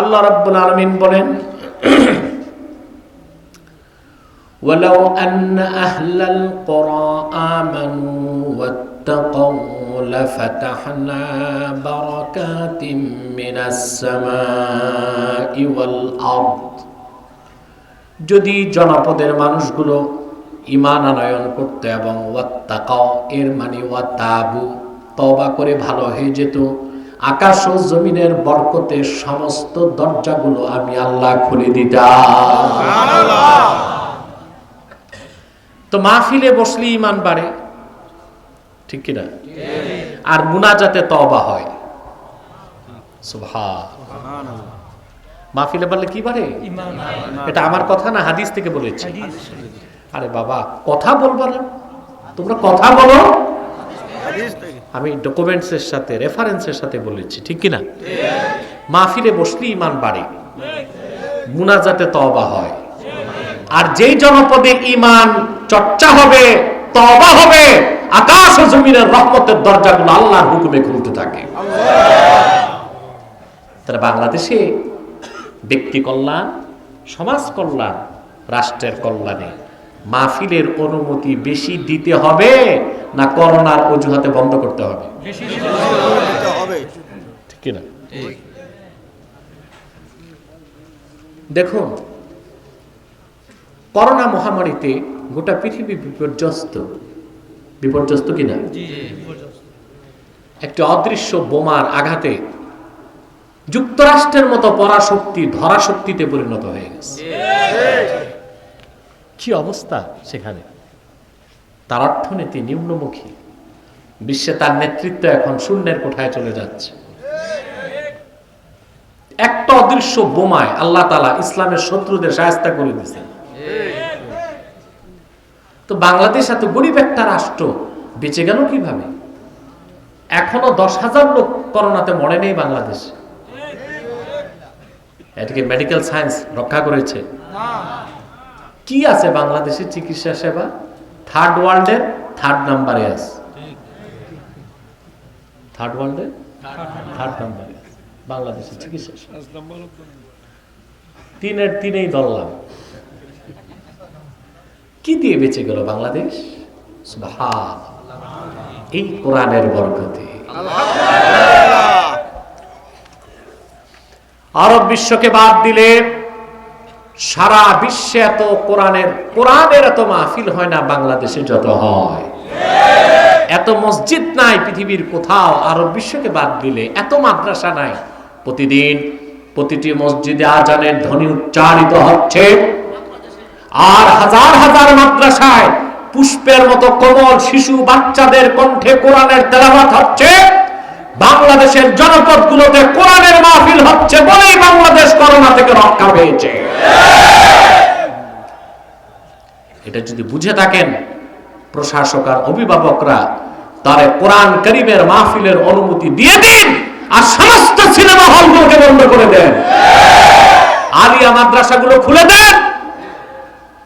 আল্লাহ রাব্বুল আলামিন বলেন, ওয়ালাউ আন্না আহলাল কুরা আমানু ওয়াত্তাকাউ লাফাতাহনা বারাকাতিম মিনাস সামাই ওয়াল আরদ। যদি জনপদের মানুষগুলো ঈমান আনয়ন করত এবং ওয়াত্তাকাউ এর মানে ওয়াতাবু তওবা করে ভালো হয়ে যেত, আকাশ ও জমিনের বরকতের সমস্ত দরজাগুলো আমি আল্লাহ খুলে দিতাম। সুবহানাল্লাহ। তো মাহফিলে বসলে ঈমান বাড়ে, ঠিক কি না? আর মুনাজাতে তওবা হয়। সুবহানাল্লাহ। মাহফিলে বললে কি বাড়ে? ঈমান। এটা আমার কথা না, হাদিস থেকে বলেছি। আরে বাবা, কথা বলবা না, তোমরা কথা বলো। আমি ডকুমেন্টসের সাথে রেফারেন্সের সাথে বলেছি, ঠিক কি না? মাহফিলে বসলে ঈমান বাড়ে, মুনাজাতে তওবা হয়। আর যেই জনপদে ঈমান চর্চা হবে, তওবা হবে, আকাশ ও জমিনের রহমতের দরজাগুলো আল্লাহর হুকুমে খুলতে থাকে। তাহলে বাংলাদেশে ব্যক্তি কল্যাণ, সমাজ কল্যাণ, রাষ্ট্রের কল্যাণে মাহফিলের অনুমতি বেশি দিতে হবে না করোনার অজুহাতে বন্ধ করতে হবে? ঠিক না? দেখুন, করোনা মহামারীতে গোটা পৃথিবী বিপর্যস্ত কিনা? একটি অদৃশ্য বোমার আঘাতে যুক্তরাষ্ট্রের মতো পরাশক্তি ধরাশক্তিতে পরিণত হয়ে গেছে। কি অবস্থা সেখানে! তার অর্থনীতি নিম্নমুখী, বিশ্বে তার নেতৃত্ব এখন শূন্যের কোঠায় চলে যাচ্ছে। একটা অদৃশ্য বোমায় আল্লাহ তাআলা ইসলামের শত্রুদের শায়েস্তা করে দিয়েছেন। তো বাংলাদেশ এত গরিব একটা রাষ্ট্র বেঁচে গেল কিভাবে? এখনো 10,000 লোক করোনাতে মরে নেই বাংলাদেশে। এটাকে মেডিকেল সায়েন্স রক্ষা করেছে? কি আছে বাংলাদেশের চিকিৎসা সেবা? থার্ড ওয়ার্ল্ডের থার্ড নাম্বারে আছে। থার্ড ওয়ার্ল্ডের থার্ড নাম্বারে আছে বাংলাদেশের চিকিৎসা সেবা। 3-এর 3-এই ধরলাম। কি দিয়ে বেঁচে গেল বাংলাদেশ? সুবহানাল্লাহ। এই কোরআনের বরকতে। আরব বিশ্বকে বাদ দিলে সারা বিশ্বে এত কোরআনের এত মাহফিল হয় না বাংলাদেশে যত হয়। এত মসজিদ নাই পৃথিবীর কোথাও আরব বিশ্বকে বাদ দিলে, এত মাদ্রাসা নাই। প্রতিদিন প্রতিটি মসজিদে আজানের ধ্বনি উচ্চারিত হচ্ছে, আর হাজার হাজার মাদ্রাসায় পুষ্পের মতো কোমল শিশু বাচ্চাদের কণ্ঠে কোরআনের তেলাওয়াত হচ্ছে। বাংলাদেশের জনপদগুলোতে কোরআনের মাহফিল হচ্ছে বলেই বাংলাদেশ করোনা থেকে রক্ষা পেয়েছে। এটা যদি বুঝে থাকেন প্রশাসক আর অভিভাবকরা, তারে কোরআন কারীমের মাহফিলের অনুমতি দিয়ে দিন, আর সমস্ত সিনেমা হলগুলোকে বন্ধ করে দেন, আলিয়া মাদ্রাসাগুলো খুলে দেন,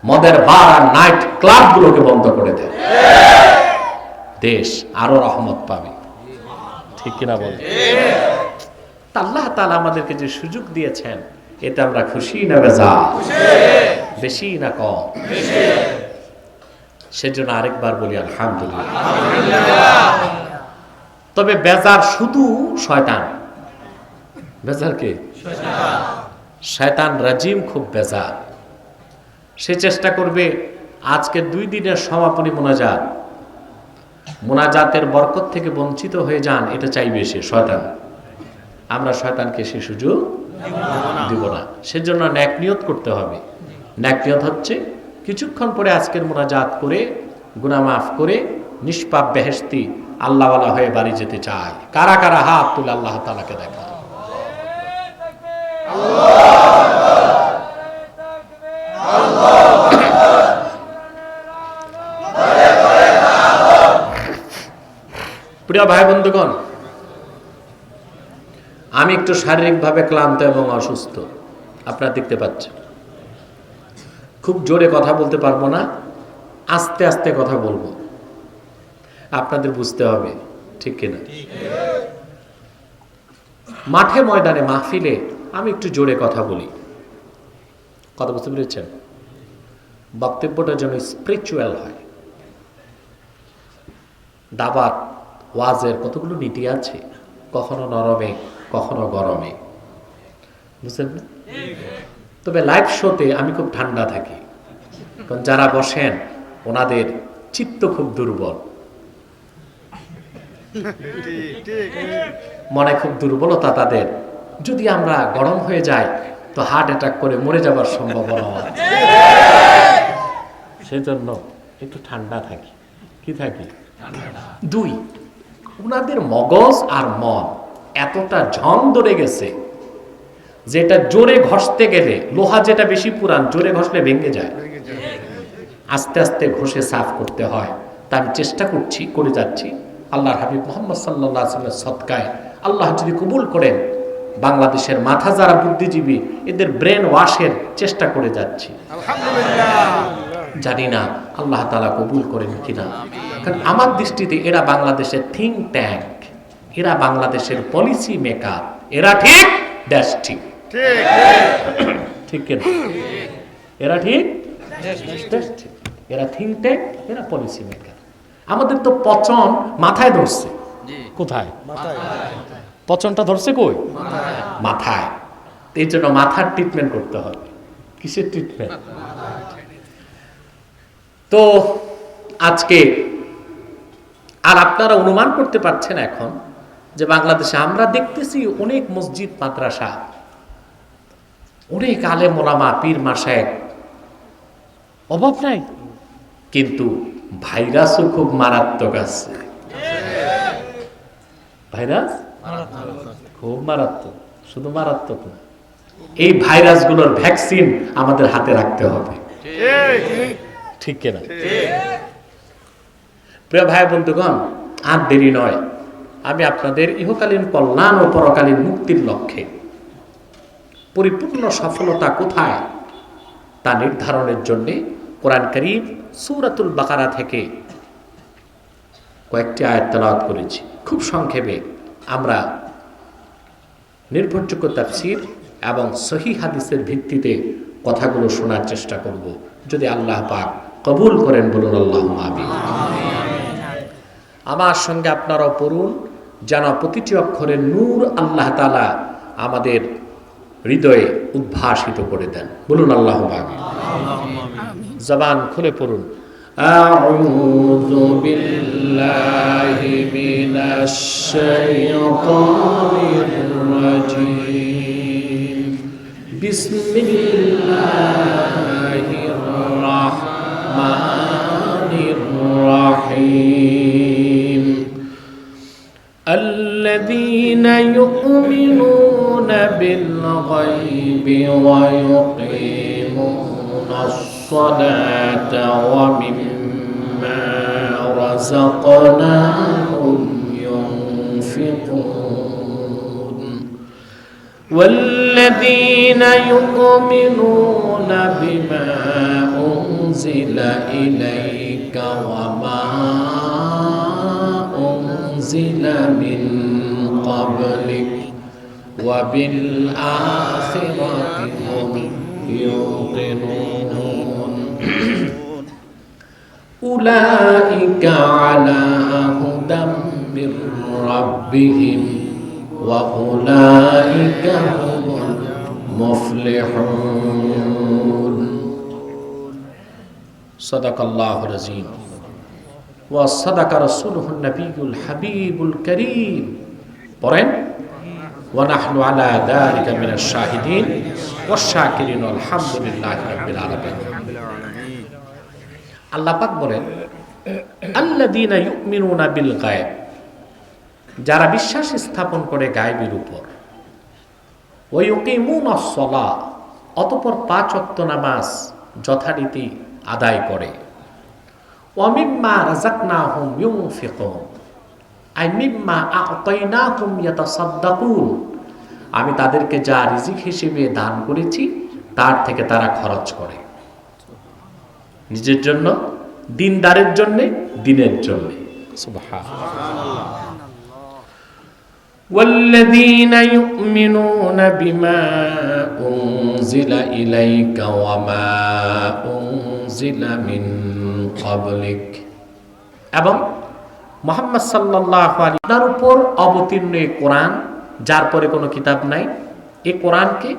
মদের বার আর নাইট ক্লাবগুলোকে বন্ধ করে দেন। দেশ আরো রহমত পাবে, ঠিক কিনা বলেন? আল্লাহ তাআলা আমাদেরকে যে সুযোগ দিয়েছেন, এতে আমরা খুশি না বেজার? বেশি না কম? সেজন্য আরেকবার বলি আলহামদুলিল্লাহ। তবে বেজার শুধু শয়তান। বেজার কে? শয়তান রাজিম খুব বেজার। সে চেষ্টা করবে আজকে 2 দিনের সমাপনী মোনাজাতের বরকত থেকে বঞ্চিত হয়ে যান, এটা চাইবে সে, শয়তান। আমরা শয়তানকে সে সুযোগ দিব না। সেজন্য নেক নিয়ত করতে হবে। নেক নিয়ত হচ্ছে কিছুক্ষণ পরে আজকের মোনাজাত করে গুনাহ মাফ করে নিষ্পাপ বেহেশতি আল্লাহওয়ালা হয়ে বাড়ি যেতে চায়। কারা কারা হাত তুলে আল্লাহ তাআলাকে দেখা? প্রিয় ভাই বন্ধুগণ, আমি একটু শারীরিকভাবে ক্লান্ত এবং অসুস্থ, আপনারা দেখতে পাচ্ছেন। খুব জোরে কথা বলতে পারবো না, আস্তে আস্তে কথা বলবো, আপনাদের বুঝতে হবে, ঠিক কিনা? মাঠে ময়দানে মাহফিলে আমি একটু জোরে কথা বলি, কথা বুঝতে পেরেছেন? বক্তব্যটা যেন স্পিরিচুয়াল হয়। দাবাত ওয়াজের কতগুলো নীতি আছে, কখনো নরমে কখনো গরমে, বুঝলেন না? তবে লাইভ শোতে আমি খুব ঠান্ডা থাকি, কারণ যারা বসেন ওনাদের চিত্ত খুব দুর্বল, মনে খুব দুর্বলতা তাদের। যদি আমরা গরম হয়ে যাই তো হার্ট অ্যাটাক করে মরে যাবার সম্ভাবনা আছে, সেজন্য একটু ঠান্ডা থাকি। কি থাকি? দুই, ওনাদের মগজ আর মন এতটা ঝং ধরে গেছে যেটা জোরে ঘষতে গেলে, লোহা যেটা বেশি পুরান জোরে ঘষলে ভেঙে যায়, আস্তে আস্তে ঘষে সাফ করতে হয়। তা আমি চেষ্টা করছি, করে যাচ্ছি। আল্লাহর হাবিব মুহাম্মদ সাল্লাল্লাহু আলাইহি ওয়াসাল্লামের সদকায় আল্লাহ যদি কবুল করেন, বাংলাদেশের মাথা যারা বুদ্ধিজীবী এদের ব্রেন ওয়াশের চেষ্টা করে যাচ্ছি। জানি না আল্লাহ তাআলা কবুল করেন কিনা, কারণ আমার দৃষ্টিতে এরা বাংলাদেশের থিঙ্ক ট্যাঙ্ক, এরা বাংলাদেশের পলিসি মেকার, এরা ঠিক দেশ ঠিক, ঠিক কিনা? এরা ঠিক দেশ ঠিক, এরা থিঙ্ক ট্যাঙ্ক, এরা পলিসি মেকার। আমাদের তো পচন মাথায় ধরছে। কোথায় পচনটা ধরছে? কই? মাথায়। এই জন্য মাথার ট্রিটমেন্ট করতে হবে। কিসের ট্রিটমেন্ট? তো আজকে আর আপনারা অনুমান করতে পারছেন এখন যে বাংলাদেশে আমরা দেখতেছি অনেক মসজিদ মাদ্রাসা, অনেক আলেম ওলামা, পীর মাশায়েখ, অভাব নাই, কিন্তু ভাইরাসও খুব মারাত্মক আছে। ভাইরাস খুব মারাত্মক, শুধু মারাত্মক না, এই ভাইরাসগুলোর ভ্যাকসিন আমাদের হাতে রাখতে হবে। ঠিক কিনা? প্রিয় ভাই বন্ধুগণ, আর দেরি নয়, আমি আপনাদের ইহকালীন কল্যাণ ও পরকালীন মুক্তির লক্ষ্যে পরিপূর্ণ সফলতা কোথায় তা নির্ধারণের জন্য কোরআন কারীম সূরাতুল বাকারা থেকে কয়েকটি আয়াত তেলাওয়াত করেছি। খুব সংক্ষেপে আমরা নির্ভরযোগ্য তাফসীর এবং সহিহ হাদিসের ভিত্তিতে কথাগুলো শোনার চেষ্টা করব, যদি আল্লাহ পাক কবুল করেন। বলুন আল্লাহুম্মা আমিন। আমার সঙ্গে আপনারাও পড়ুন, যেন প্রতিটি অক্ষরের নূর আল্লাহ তাআলা আমাদের হৃদয়ে উদ্ভাসিত করে দেন। বলুন আল্লাহুম্মা আমিন। জবান খুলে পড়ুন। আউযু বিল্লাহি মিনাশ শাইতানির রাজীম। বিসমিল্লাহির রাহমানির রাহিম। الذين يؤمنون بالغيب ويقيمون الصلاة ومما رزقناهم ينفقون والذين يؤمنون بما أنزل إليك وما أنزل من قبلك وبالآخرة هم يوقنون أولئك على هدى من ربهم وأولئك هم المفلحون صدق الله العظيم وصدق رسوله النبي الحبيب الكريم পড়েন ونحن على ذلك من الشاهدين والشاكرين والحمد لله رب العالمين। আল্লাহ পাক বলেন আল্লাযীনা ইউমিনুনা বিল গায়ব, যারা বিশ্বাস স্থাপন করে গায়বের উপর, ওয়া ইউকিমুনাস সালাহ, অতঃপর 5 ওয়াক্ত নামাজ যথারীতি আদায় করে, ওয়া মিম্মা রাযাকনাহুম ইউনফিকুন, আই মিম্মা আ'তাইনাহুম ইয়াতাসাদ্দাকুন, আমি তাদেরকে যা রিজিক হিসেবে দান করেছি তার থেকে তারা খরচ করে, নিজের জন্য, দিনদারের জন্য, দিনের জন্য। সুবহানাল্লাহ। والذين يؤمنون بما أنزل إليك وما أنزل من قبلك এবং মুহাম্মদ সাল্লাল্লাহু আলাইহি ওয়াসাল্লামের উপর অবতীর্ণ এই কোরআন, যার পরে কোনো কিতাব নাই, এই কোরআনকে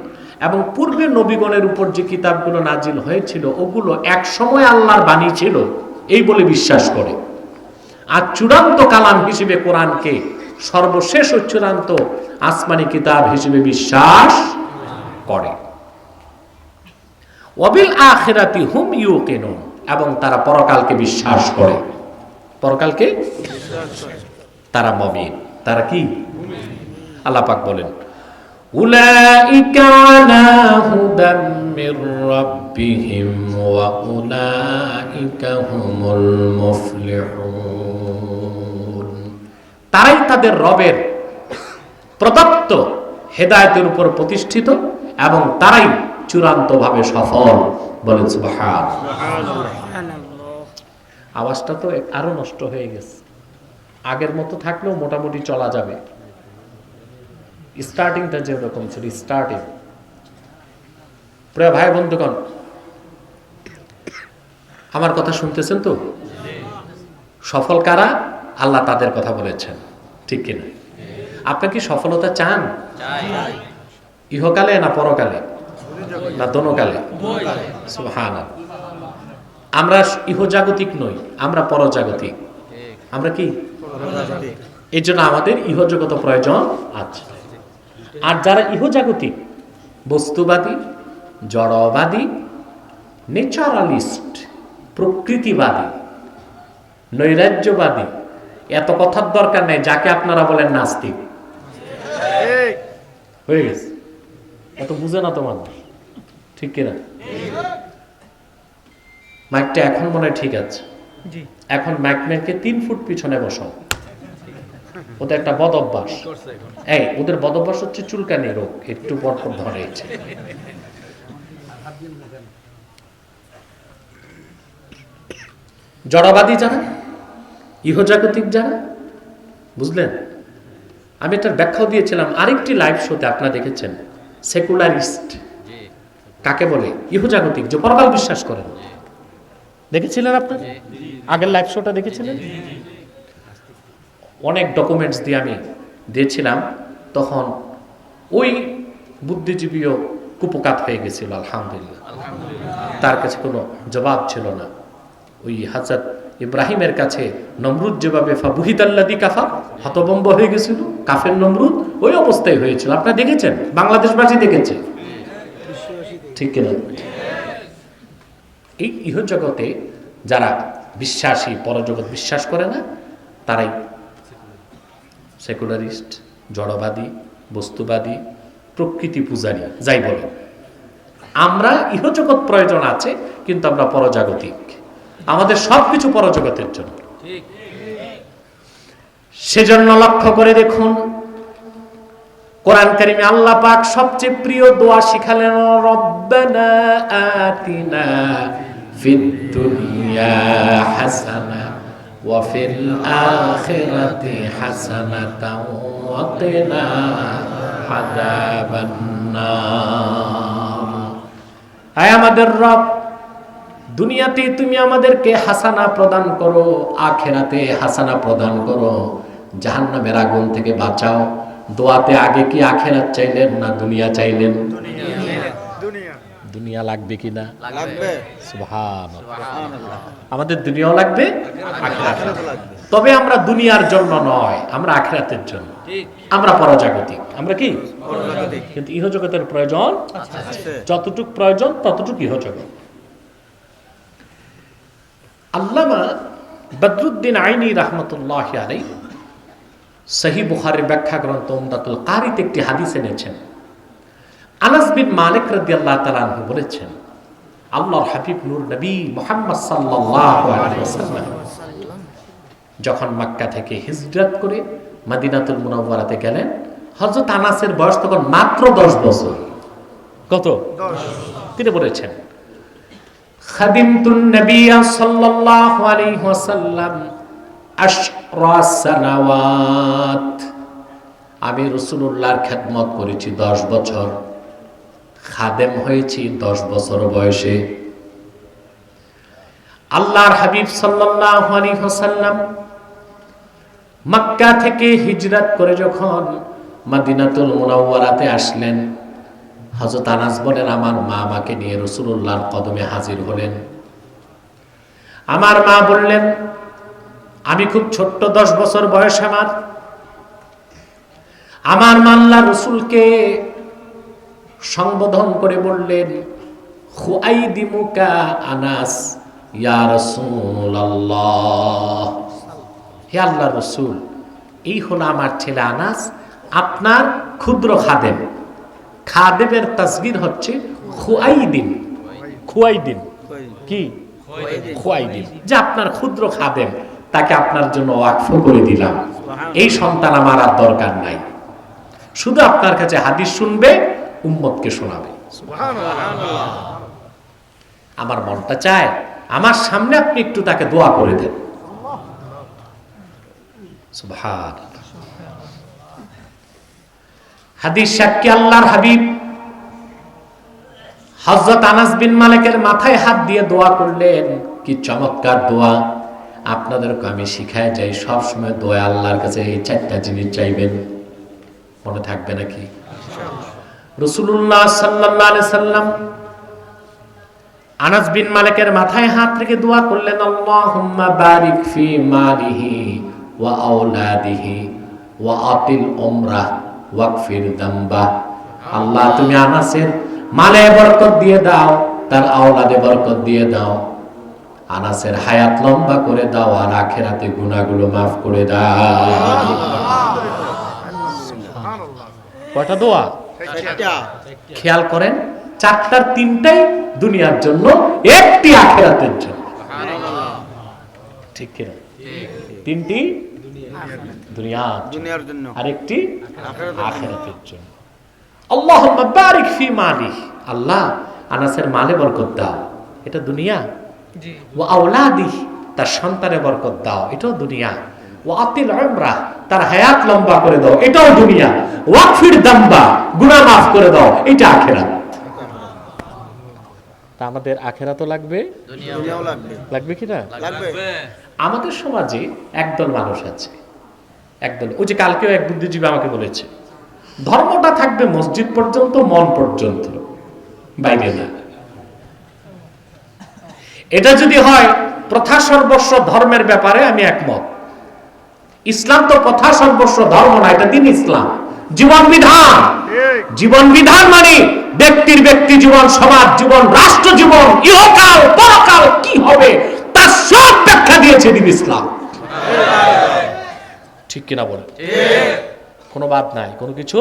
এবং পূর্বে নবীগণের উপর যে কিতাবগুলো নাজিল হয়েছিল ওগুলো এক সময় আল্লাহর বাণী ছিল এই বলে বিশ্বাস করে, আর চূড়ান্ত কালাম হিসেবে কোরআনকে সর্বশেষ ও চূড়ান্ত আসমানি কিতাব হিসেবে বিশ্বাস করে। ওয়াবিল আখিরাতি হুম ইউকিনুন, এবং তারা পরকালকে বিশ্বাস করে। পরকালকে তারা মুমিন, তারা কি? আল্লাহ পাক বলেন উলাইকা আলা হুদাম মির রাব্বিহিম ওয়া উলাইকা হুমুল মুফলিহুন। তারাই তাদের রবের প্রদত্ত হেদায়েতের উপর প্রতিষ্ঠিত এবং তারাই চূড়ান্তভাবে সফল। বলেন সুবহানাল্লাহ। আওয়াজটা তো আরো নষ্ট হয়ে গেছে, আগের মতো থাকলেও মোটামুটি চলা যাবে। স্টার্টিংটা যেরকম ছিল, স্টার্টিং। প্রিয় ভাই বন্ধুগণ, আমার কথা শুনতেছেন তো? সফল কারা? আল্লাহ তাদের কথা বলেছেন, ঠিক কিনা? আপনি কি সফলতা চান? ইহকালে না পরকালে না দোনোকালে? সুবহানাল্লাহ। আমরা ইহজাগতিক নই, আমরা পরজাগতিক। আমরা কি? এই জন্য আমাদের ইহজগত প্রয়োজন আছে। আর যারা ইহজাগতিক, বস্তুবাদী, জড়বাদী, নেচারালিস্ট, প্রকৃতিবাদী, নৈরাজ্যবাদী, এত কথার দরকার নেই। যাকে আপনারা বলেন নাস্তিক, হয়ে গেছে। এত বুঝে না তো মানুষ, ঠিক কিনা? মাইকটা এখন মনে হয় ঠিক আছে। এখন মাইকম্যানকে 3 ফুট পিছনে বসাও। ওদের একটা বদ অভ্যাস, এই ওদের বদ অভ্যাস হচ্ছে চুলকানি রোগ, একটু পর পর ধরে। জড়বাদী যারা, ইহজাগতিক যারা, বুঝলেন? আমি এটার ব্যাখ্যাও দিয়েছিলাম আরেকটি লাইভ শোতে, আপনারা দেখেছেন। সেকুলারিস্ট কাকে বলে? ইহজাগতিক, যে পরকাল বিশ্বাস করেন। দেখেছিলেন আপনারা? আগের লাইভ শোটা দেখেছিলেন? অনেক ডকুমেন্টস দিয়ে আমি দিয়েছিলাম, তখন ওই বুদ্ধিজীবীও কুপকাত হয়ে গেছিল। আলহামদুলিল্লাহ, তার কাছে কোনো জবাব ছিল না। ওই হযরত ইব্রাহিমের কাছে নমরুদ যেভাবে ফাবুহিতাল্লাযী কাফার, হতভম্ব হয়ে গেছিল, কাফের নমরুদ, ওই অবস্থায় হয়েছিল। আপনারা দেখেছেন, বাংলাদেশবাসী দেখেছে, ঠিক কিনা? এই ইহজগতে যারা বিশ্বাসী, পরজগৎ বিশ্বাস করে না, তারাই সেকুলারিস্ট, জড়বাদী, বস্তুবাদী, প্রকৃতি পূজারী, যাই বলে। আমরা ইহজগৎ প্রয়োজন আছে, কিন্তু আমরা পরজাগতিক। আমাদের সবকিছু পরজগতের জন্য। সেজন্য লক্ষ্য করে দেখুন, কোরআন কারিমে আল্লাহ পাক সবচেয়ে প্রিয় দোয়া শিখালেন, রব্বানা আতিনা ফিদ দুনিয়া হাসানা ওয়া ফিল আখিরাতি হাসানাতাও ওয়া কিনা আযাবান নার। আয় আমাদের রব, দুনিয়াতে তুমি আমাদেরকে হাসানা প্রদান করো, আখিরাতে হাসানা প্রদান করো, জাহান্নামের আগুন থেকে বাঁচাও। দোয়াতে আগে কি আখিরাত চাইলেন না দুনিয়া চাইলেন? দুনিয়া লাগবে কিনা? লাগবে। সুবহানাল্লাহ। আমাদের দুনিয়াও লাগবে, আখিরাতও লাগবে। তবে আমরা দুনিয়ার জন্য নয়, আমরা আখিরাতের জন্য। আমরা পরজাগতিক। আমরা কি? পরজাগতিক। কিন্তু ইহজগতের প্রয়োজন আছে, যতটুকু প্রয়োজন ততটুকু ইহজগৎ। আল্লামা বদরুদ্দিন আইনি রাহমাতুল্লাহি আলাইহি সহিহ বুখারীর ব্যাখ্যা গ্রন্থ উমদাতুল কারিতে একটি হাদিস এনেছেন। আনাস বিন মালিক রাদিয়াল্লাহু তাআলা আনহু বলেছেন, আল্লাহর হাবিব নূর নবী মুহাম্মদ সাল্লাল্লাহু আলাইহি ওয়াসাল্লাম যখন মক্কা থেকে হিজরত করে মদিনাতুল মুনাওয়ারাতে গেলেন, হযরত আনাসের বয়স তখন মাত্র 10 বছর। কত? 10। তিনি বলেছেন, খাদিমতুন নবী সাল্লাল্লাহু আলাইহি ওয়াসাল্লাম আশরা সানাওয়াত, আমি রাসূলুল্লাহর খেদমত করেছি 10 বছর, খাদেম হয়েছি 10 বছর বয়সে। আল্লাহর হাবিব সাল্লাল্লাহু আলাইহি ওয়াসাল্লাম মক্কা থেকে হিজরত করে যখন মদিনাতুল মুনাওয়ারাতে আসলেন, হযরত আনাস বলেন আমার মা আমাকে নিয়ে রাসূলুল্লাহর কদমে হাজির হলেন। আমার মা বললেন আমি খুব ছোট্ট, 10 বছর বয়স আমার মা আল্লাহর রাসূলকে সম্বোধন করে বললেন খুআইদিমুকা আনাস ইয়া রাসূলুল্লাহ, হে আল্লাহর রাসূল, এই হলো আমার ছেলে আনাস, আপনার ক্ষুদ্র খাদেম। খাদেমের তাসগীর হচ্ছে খুআইদিন। খুআইদিন কি? খুআইদিন, যে আপনার ক্ষুদ্র খাদেম, তাকে আপনার জন্য ওয়াকফ করে দিলাম। এই সন্তান আমার আর দরকার নাই, শুধু আপনার কাছে হাদিস শুনবে, উম্মতকে শোনাবে। আমার মনটা চায় আমার সামনে আপনি একটু তাকে দোয়া করে দেন। সুবহানাল্লাহ। হাদিস সাক্ষী আল্লাহর হাবিব হযরত আনাস বিন মালিকের মাথায় হাত দিয়ে দোয়া করলেন। কি চমৎকার দোয়া! আপনাদেরকে আমি শিখায় যাই, সব সময় দোয়া আল্লাহর কাছে এই 4টা জিনিস চাইবেন। মনে থাকবে নাকি? রাসূলুল্লাহ সাল্লাল্লাহু আলাইহি সাল্লাম আনাস বিন মালিকের মাথায় হাত রেখে দোয়া করলেন, আল্লাহুম্মা বারিক ফি মালিহি ওয়া আওলাদিহি ওয়া আতিল উমরাহ ওয়াগফির যামবা। আল্লাহ তুমি আনাসের মালে বরকত দিয়ে দাও, তার আওলাদে বরকত দিয়ে দাও, আনাসের হায়াত লম্বা করে দাও, আর আখিরাতে গুনাহগুলো maaf করে দাও। কয়টা দোয়া? খেয়াল করেন, 4টার 3টাই দুনিয়ার জন্য, একটি আখিরাতের জন্য। ঠিক কিনা? 3টি দুনিয়ার জন্য, আরেকটি আখিরাতের জন্য। আল্লাহুম্মা বারিক ফি মালি, আল্লাহ আনাসের মালে বরকত দাও, এটা দুনিয়া। ওয়া আওলাদিহি, তার সন্তানে বরকত দাও, এটাও দুনিয়া। ওয়া আতিল উমরাহ, তার হায়াত লম্বা করে দাও, এটাও দুনিয়া। ওয়াগফির যামবা, গুনাহ maaf করে দাও, এটা আখিরাত। তা আমাদের আখিরাতও লাগবে, দুনিয়াও লাগবে। লাগবে কি না? লাগবে। আমাদের সমাজে একদল মানুষ আছে, একদল, ওই যে কালকেও এক বুদ্ধিজীবী আমাকে বলেছে, ধর্মটা থাকবে মসজিদ পর্যন্ত, মন পর্যন্ত, বাইরে না। এটা যদি হয় প্রথা সর্বস্ব ধর্মের ব্যাপারে আমি একমত। ইসলাম তো প্রথা সর্বস্ব ধর্ম না, এটা দিন ইসলাম, জীবন বিধান। জীবন বিধান মানে ব্যক্তির ব্যক্তি জীবন, সমাজ জীবন, রাষ্ট্র জীবন, ইহকাল পরকাল কি হবে তার সব ব্যাখ্যা দিয়েছে দিন ইসলাম। ঠিক কিনা বলেন? কোনো বাদ নাই, কোনো কিছু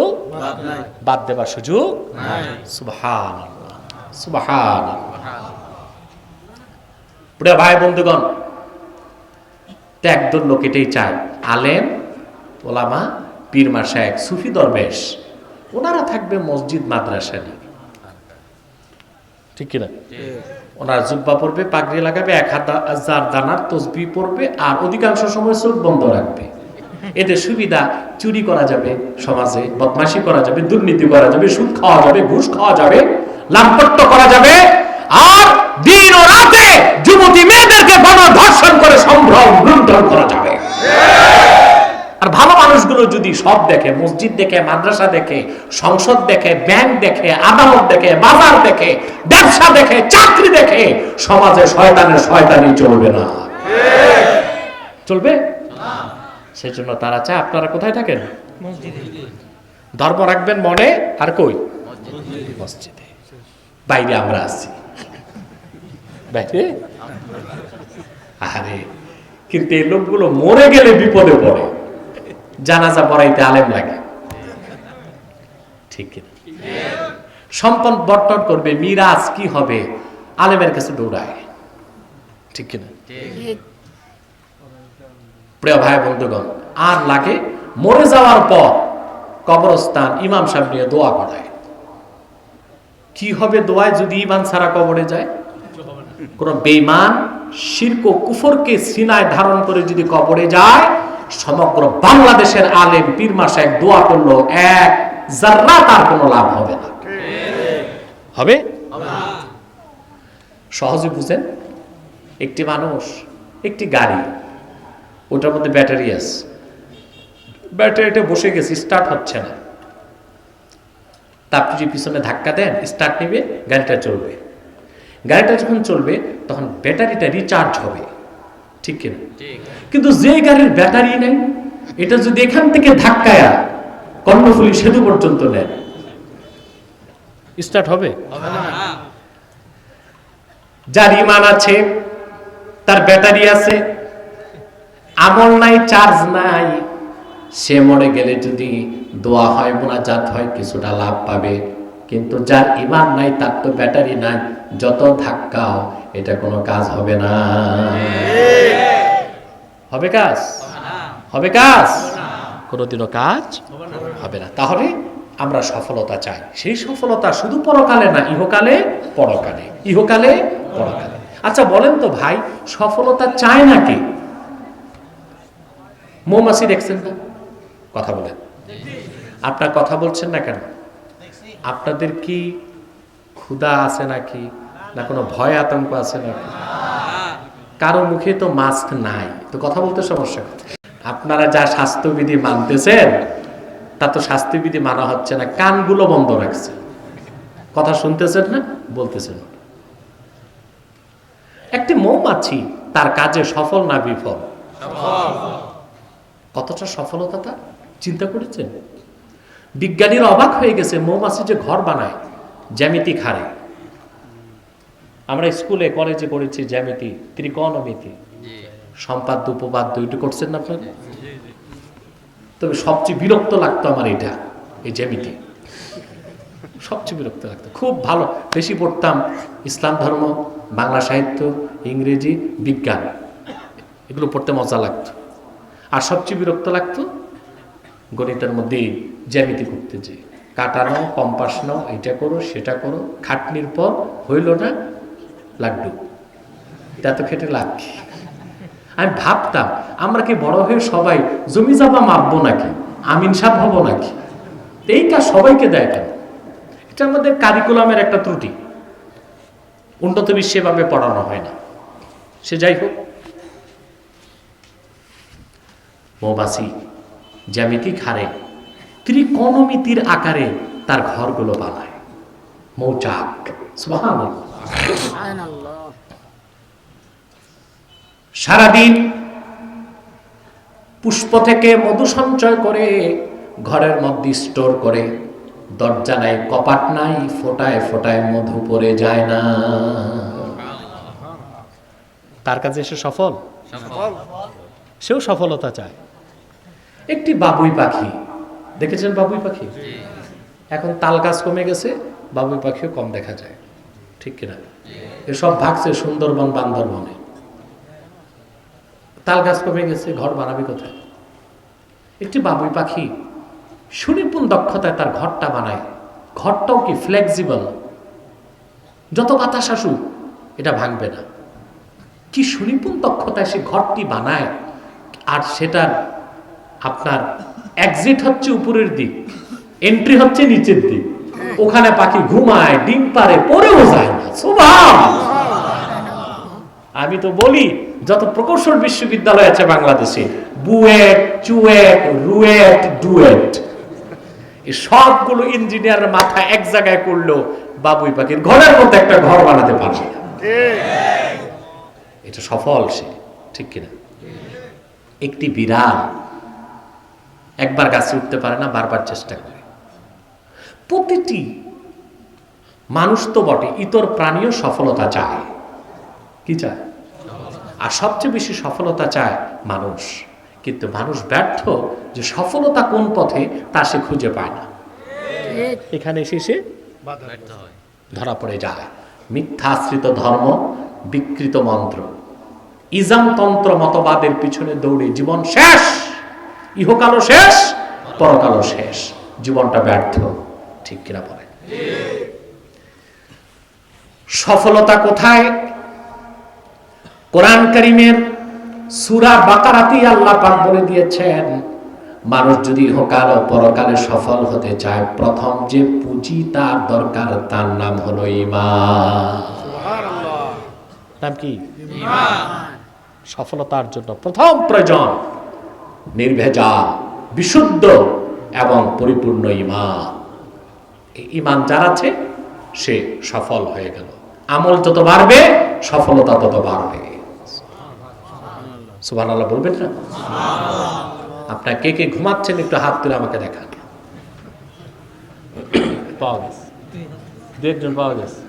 বাদ দেবার সুযোগ নাই। সুবহানাল্লাহ, সুবহানাল্লাহ। প্রিয় ভাই বন্ধুগণ, একদল লোক এটাই চায়, আলেম ওলামা পীর মাশায়েখ সুফি দরবেশ, ওনারা থাকবে মসজিদ মাদ্রাসা নিয়ে। ঠিক কিনা? ওনার জুব্বা পরবে, পাগড়ি লাগাবে, 1000 দানার তসবিহ পরবে, আর অধিকাংশ সময় চোখ বন্ধ রাখবে। এতে সুবিধা, চুরি করা যাবে সমাজে, বদমাশি করা যাবে, দুর্নীতি করা যাবে, সুদ খাওয়া যাবে, ঘুষ খাওয়া যাবে, লাম্পট্য করা যাবে, আর দিন ও রাতে যুবতী মেয়েদেরকে গণধর্ষণ করে সম্ভ্রম লুণ্ঠন করা যাবে। আর ভালো মানুষগুলো যদি সব দেখে, মসজিদ দেখে, মাদ্রাসা দেখে, সংসদ দেখে, ব্যাংক দেখে, আদালত দেখে, বাজার দেখে, ব্যবসা দেখে, চাকরি দেখে, সমাজে শয়তানি চলবে না। চলবে? সেজন্য তারা চায় আপনারা কোথায় থাকেন? মসজিদে। ধর্ম রাখবেন মনে, আর কই? মসজিদে। বাইরে আমরা আছি, বাইরে। আরে কিন্তু এই লোকগুলো মরে গেলে বিপদে পড়ে, জানাজা পড়াইতে আলেম লাগে। ঠিক কিনা? সম্পদ বন্টন করবে, মিরাজ কি হবে, আলেমের কাছে দৌড়ায়। ঠিক কিনা? প্রিয় ভাই বন্ধুগণ, আর লাগে মরে যাওয়ার পর কবরস্থান ইমাম সাহেব নিয়ে দোয়া করায়। কি হবে দোয়ায় যদি ইমান ছাড়া কবরে যায়? কোন বেঈমান শিরক ও কুফরকে সিনায় ধারণ করে যদি কবরে যায়, সমগ্র বাংলাদেশের আলেম পীর মাশায়েখ দোয়া করলো এক যারা তার কোনো লাভ হবে না। হবে? সহজে বুঝেন, একটি মানুষ একটি গাড়ি, ওটার মধ্যে ব্যাটারি আছে, ব্যাটারিটা বসে গেছে, স্টার্ট হচ্ছে না। তারপর যদি পিছনে ধাক্কা দেন স্টার্ট নেবে, গাড়িটা চলবে। গাড়িটা যখন চলবে তখন ব্যাটারিটা রিচার্জ হবে, ঠিক কিনা? কিন্তু যে গাড়ির ব্যাটারি নেই, এটা যদি এখান থেকে ধাক্কায়া কর্ণফুলী সেতু পর্যন্ত নেন, স্টার্ট হবে? যার ঈমান আছে, তার ব্যাটারি আছে, আমল নাই, চার্জ নাই, সে মরে গেলে যদি দোয়া হয়, মুনাজাত হয়, কিছুটা লাভ পাবে। কিন্তু যার ঈমান নাই, তার তো ব্যাটারি নাই, যত ধাক্কাও এটা কোনো কাজ হবে না। হবে কাজ? হবে কাজ? কোনোদিনও কাজ হবে না। তাহলে আমরা সফলতা চাই, সেই সফলতা শুধু পরকালে না, ইহকালে পরকালে, ইহকালে পরকালে। আচ্ছা বলেন তো ভাই, সফলতা চায় না কে? মৌমাছি দেখছেন না? কথা বলেন। আপনার কথা বলছেন না কেন? আপনাদের কি ক্ষুধা আছে নাকি, না কোনো ভয় আতঙ্ক আছে নাকি? কারো মুখে তো মাস্ক নাই, তো কথা বলতে সমস্যা। আপনারা যা স্বাস্থ্যবিধি মানতেছেন, তা তো স্বাস্থ্যবিধি মানা হচ্ছে না, কানগুলো বন্ধ রাখছে, কথা শুনতেছেন না, বলতেছেন। একটি মৌমাছি তার কাজে সফল না বিফল? কতটা সফলতা তার চিন্তা করেছেন? বিজ্ঞানীরা অবাক হয়ে গেছে, মৌমাছি যে ঘর বানায় জ্যামিতি খাড়ে। আমরা স্কুলে কলেজে পড়েছি জ্যামিতি, ত্রিকোণমিতি, সম্পাদ্য উপপাদ্য, এটা করছেন না আপনারা? তবে সবচেয়ে বিরক্ত লাগতো আমার এটা, এই জ্যামিতি সবচেয়ে বিরক্ত লাগতো। খুব ভালো, বেশি পড়তাম ইসলাম ধর্ম, বাংলা সাহিত্য, ইংরেজি, বিজ্ঞান, এগুলো পড়তে মজা লাগতো। আর সবচেয়ে বিরক্ত লাগতো গণিতের মধ্যে জ্যামিতি করতে, যে কাটানো, কম্পাস নাও, এটা করো, সেটা করো, খাটনির পর হইল না লাড্ডু, এটা তো খেটে লাগ। আমি ভাবতাম, আমরা কি বড় হয়ে সবাই জমি জামা মাপবো নাকি, আমিন সাহেব হব নাকি? এই কাজ সবাইকে দেয় কেন? এটা আমাদের কারিকুলামের একটা ত্রুটি, উন্নত বিশ্বে ভাবে পড়ানো হয় না। সে যাই হোক, মৌমাছি জ্যামিতি খারে, ত্রিকোণমিতির আকারে তার ঘরগুলো বানায়। মৌচাক, সুবহানাল্লাহ। সারাদিন পুষ্প থেকে মধু সঞ্চয় করে ঘরের মধ্যে স্টোর করে, দরজা নাই, কপাট নাই, ফোটায় ফোটায় মধু পড়ে যায় না। তার কাছে সে সফল, সেও সফলতা চায়। একটি বাবুই পাখি দেখেছেন? বাবুই পাখি, এখন তাল গাছ কমে গেছে, বাবুই পাখিও কম দেখা যায়, ঠিক কিনা? এসব ভাগছে সুন্দরবন, বান্দরবনে। তাল গাছ কমে গেছে, ঘর বানাবে কোথায়? একটি বাবুই পাখি সুনিপুণ দক্ষতায় তার ঘরটা বানায়। ঘরটাও কি ফ্লেক্সিবল, যত বাতাস আসুক এটা ভাঙবে না। কি সুনিপুণ দক্ষতায় সে ঘরটি বানায়। আর সেটার আপনার এক্সিট হচ্ছে উপরের দিক, এন্ট্রি হচ্ছে নিচের দিক। ওখানে পাখি ঘুমায়, ডিম পারে, পরেও যায় না। আমি তো বলি, যত প্রকৌশল বিশ্ববিদ্যালয় আছে বাংলাদেশে, বুয়েট, চুয়েট, রুয়েট, ডুয়েট, এই সবগুলো ইঞ্জিনিয়ারের মাথা এক জায়গায় করলো, বাবুই পাখির ঘরের মধ্যে একটা ঘর বানাতে পারবে না। এটা সফল সে, ঠিক কিনা? একটি বিড়াল একবার গাছে উঠতে পারে না, বারবার চেষ্টা করে। প্রতিটি মানুষ তো বটে, ইতর প্রাণীও সফলতা চায়। কি চায়? আর সবচেয়ে বেশি সফলতা চায় মানুষ। কিন্তু মানুষ ব্যর্থ যে সফলতা কোন পথে তা সে খুঁজে পায় না। এখানে এসে সে ধরা পড়ে যায়। মিথ্যাশ্রিত ধর্ম, বিকৃত মন্ত্র, ইজামতন্ত্র মতবাদের পিছনে দৌড়ে জীবন শেষ। ইহকালও শেষ, পরকালও শেষ, জীবনটা ব্যর্থ, ঠিক কিনা বলে? সফলতা কোথায়? কোরআন কারীমের সূরা বাকারাতেই আল্লাহ পাক বলে দিয়েছেন, মানুষ যদি ইহকাল ও পরকালে সফল হতে চায়, প্রথম যে পুঁজি তার দরকার তার নাম হলো ঈমান। সুবহানাল্লাহ। নাম কি? ঈমান। সফলতার জন্য প্রথম প্রয়োজন নির্ভেজাল, বিশুদ্ধ এবং পরিপূর্ণ ঈমান। এই ঈমান যার আছে সে সফল হয়ে গেল। আমল যত বাড়বে সফলতা তত বাড়বে। সুবহানাল্লাহ বলবেন না? আপনার কে কে ঘুমাচ্ছেন একটু হাত তুলে আমাকে দেখান। পাওয়া গেছে, দু একজন পাওয়া গেছে।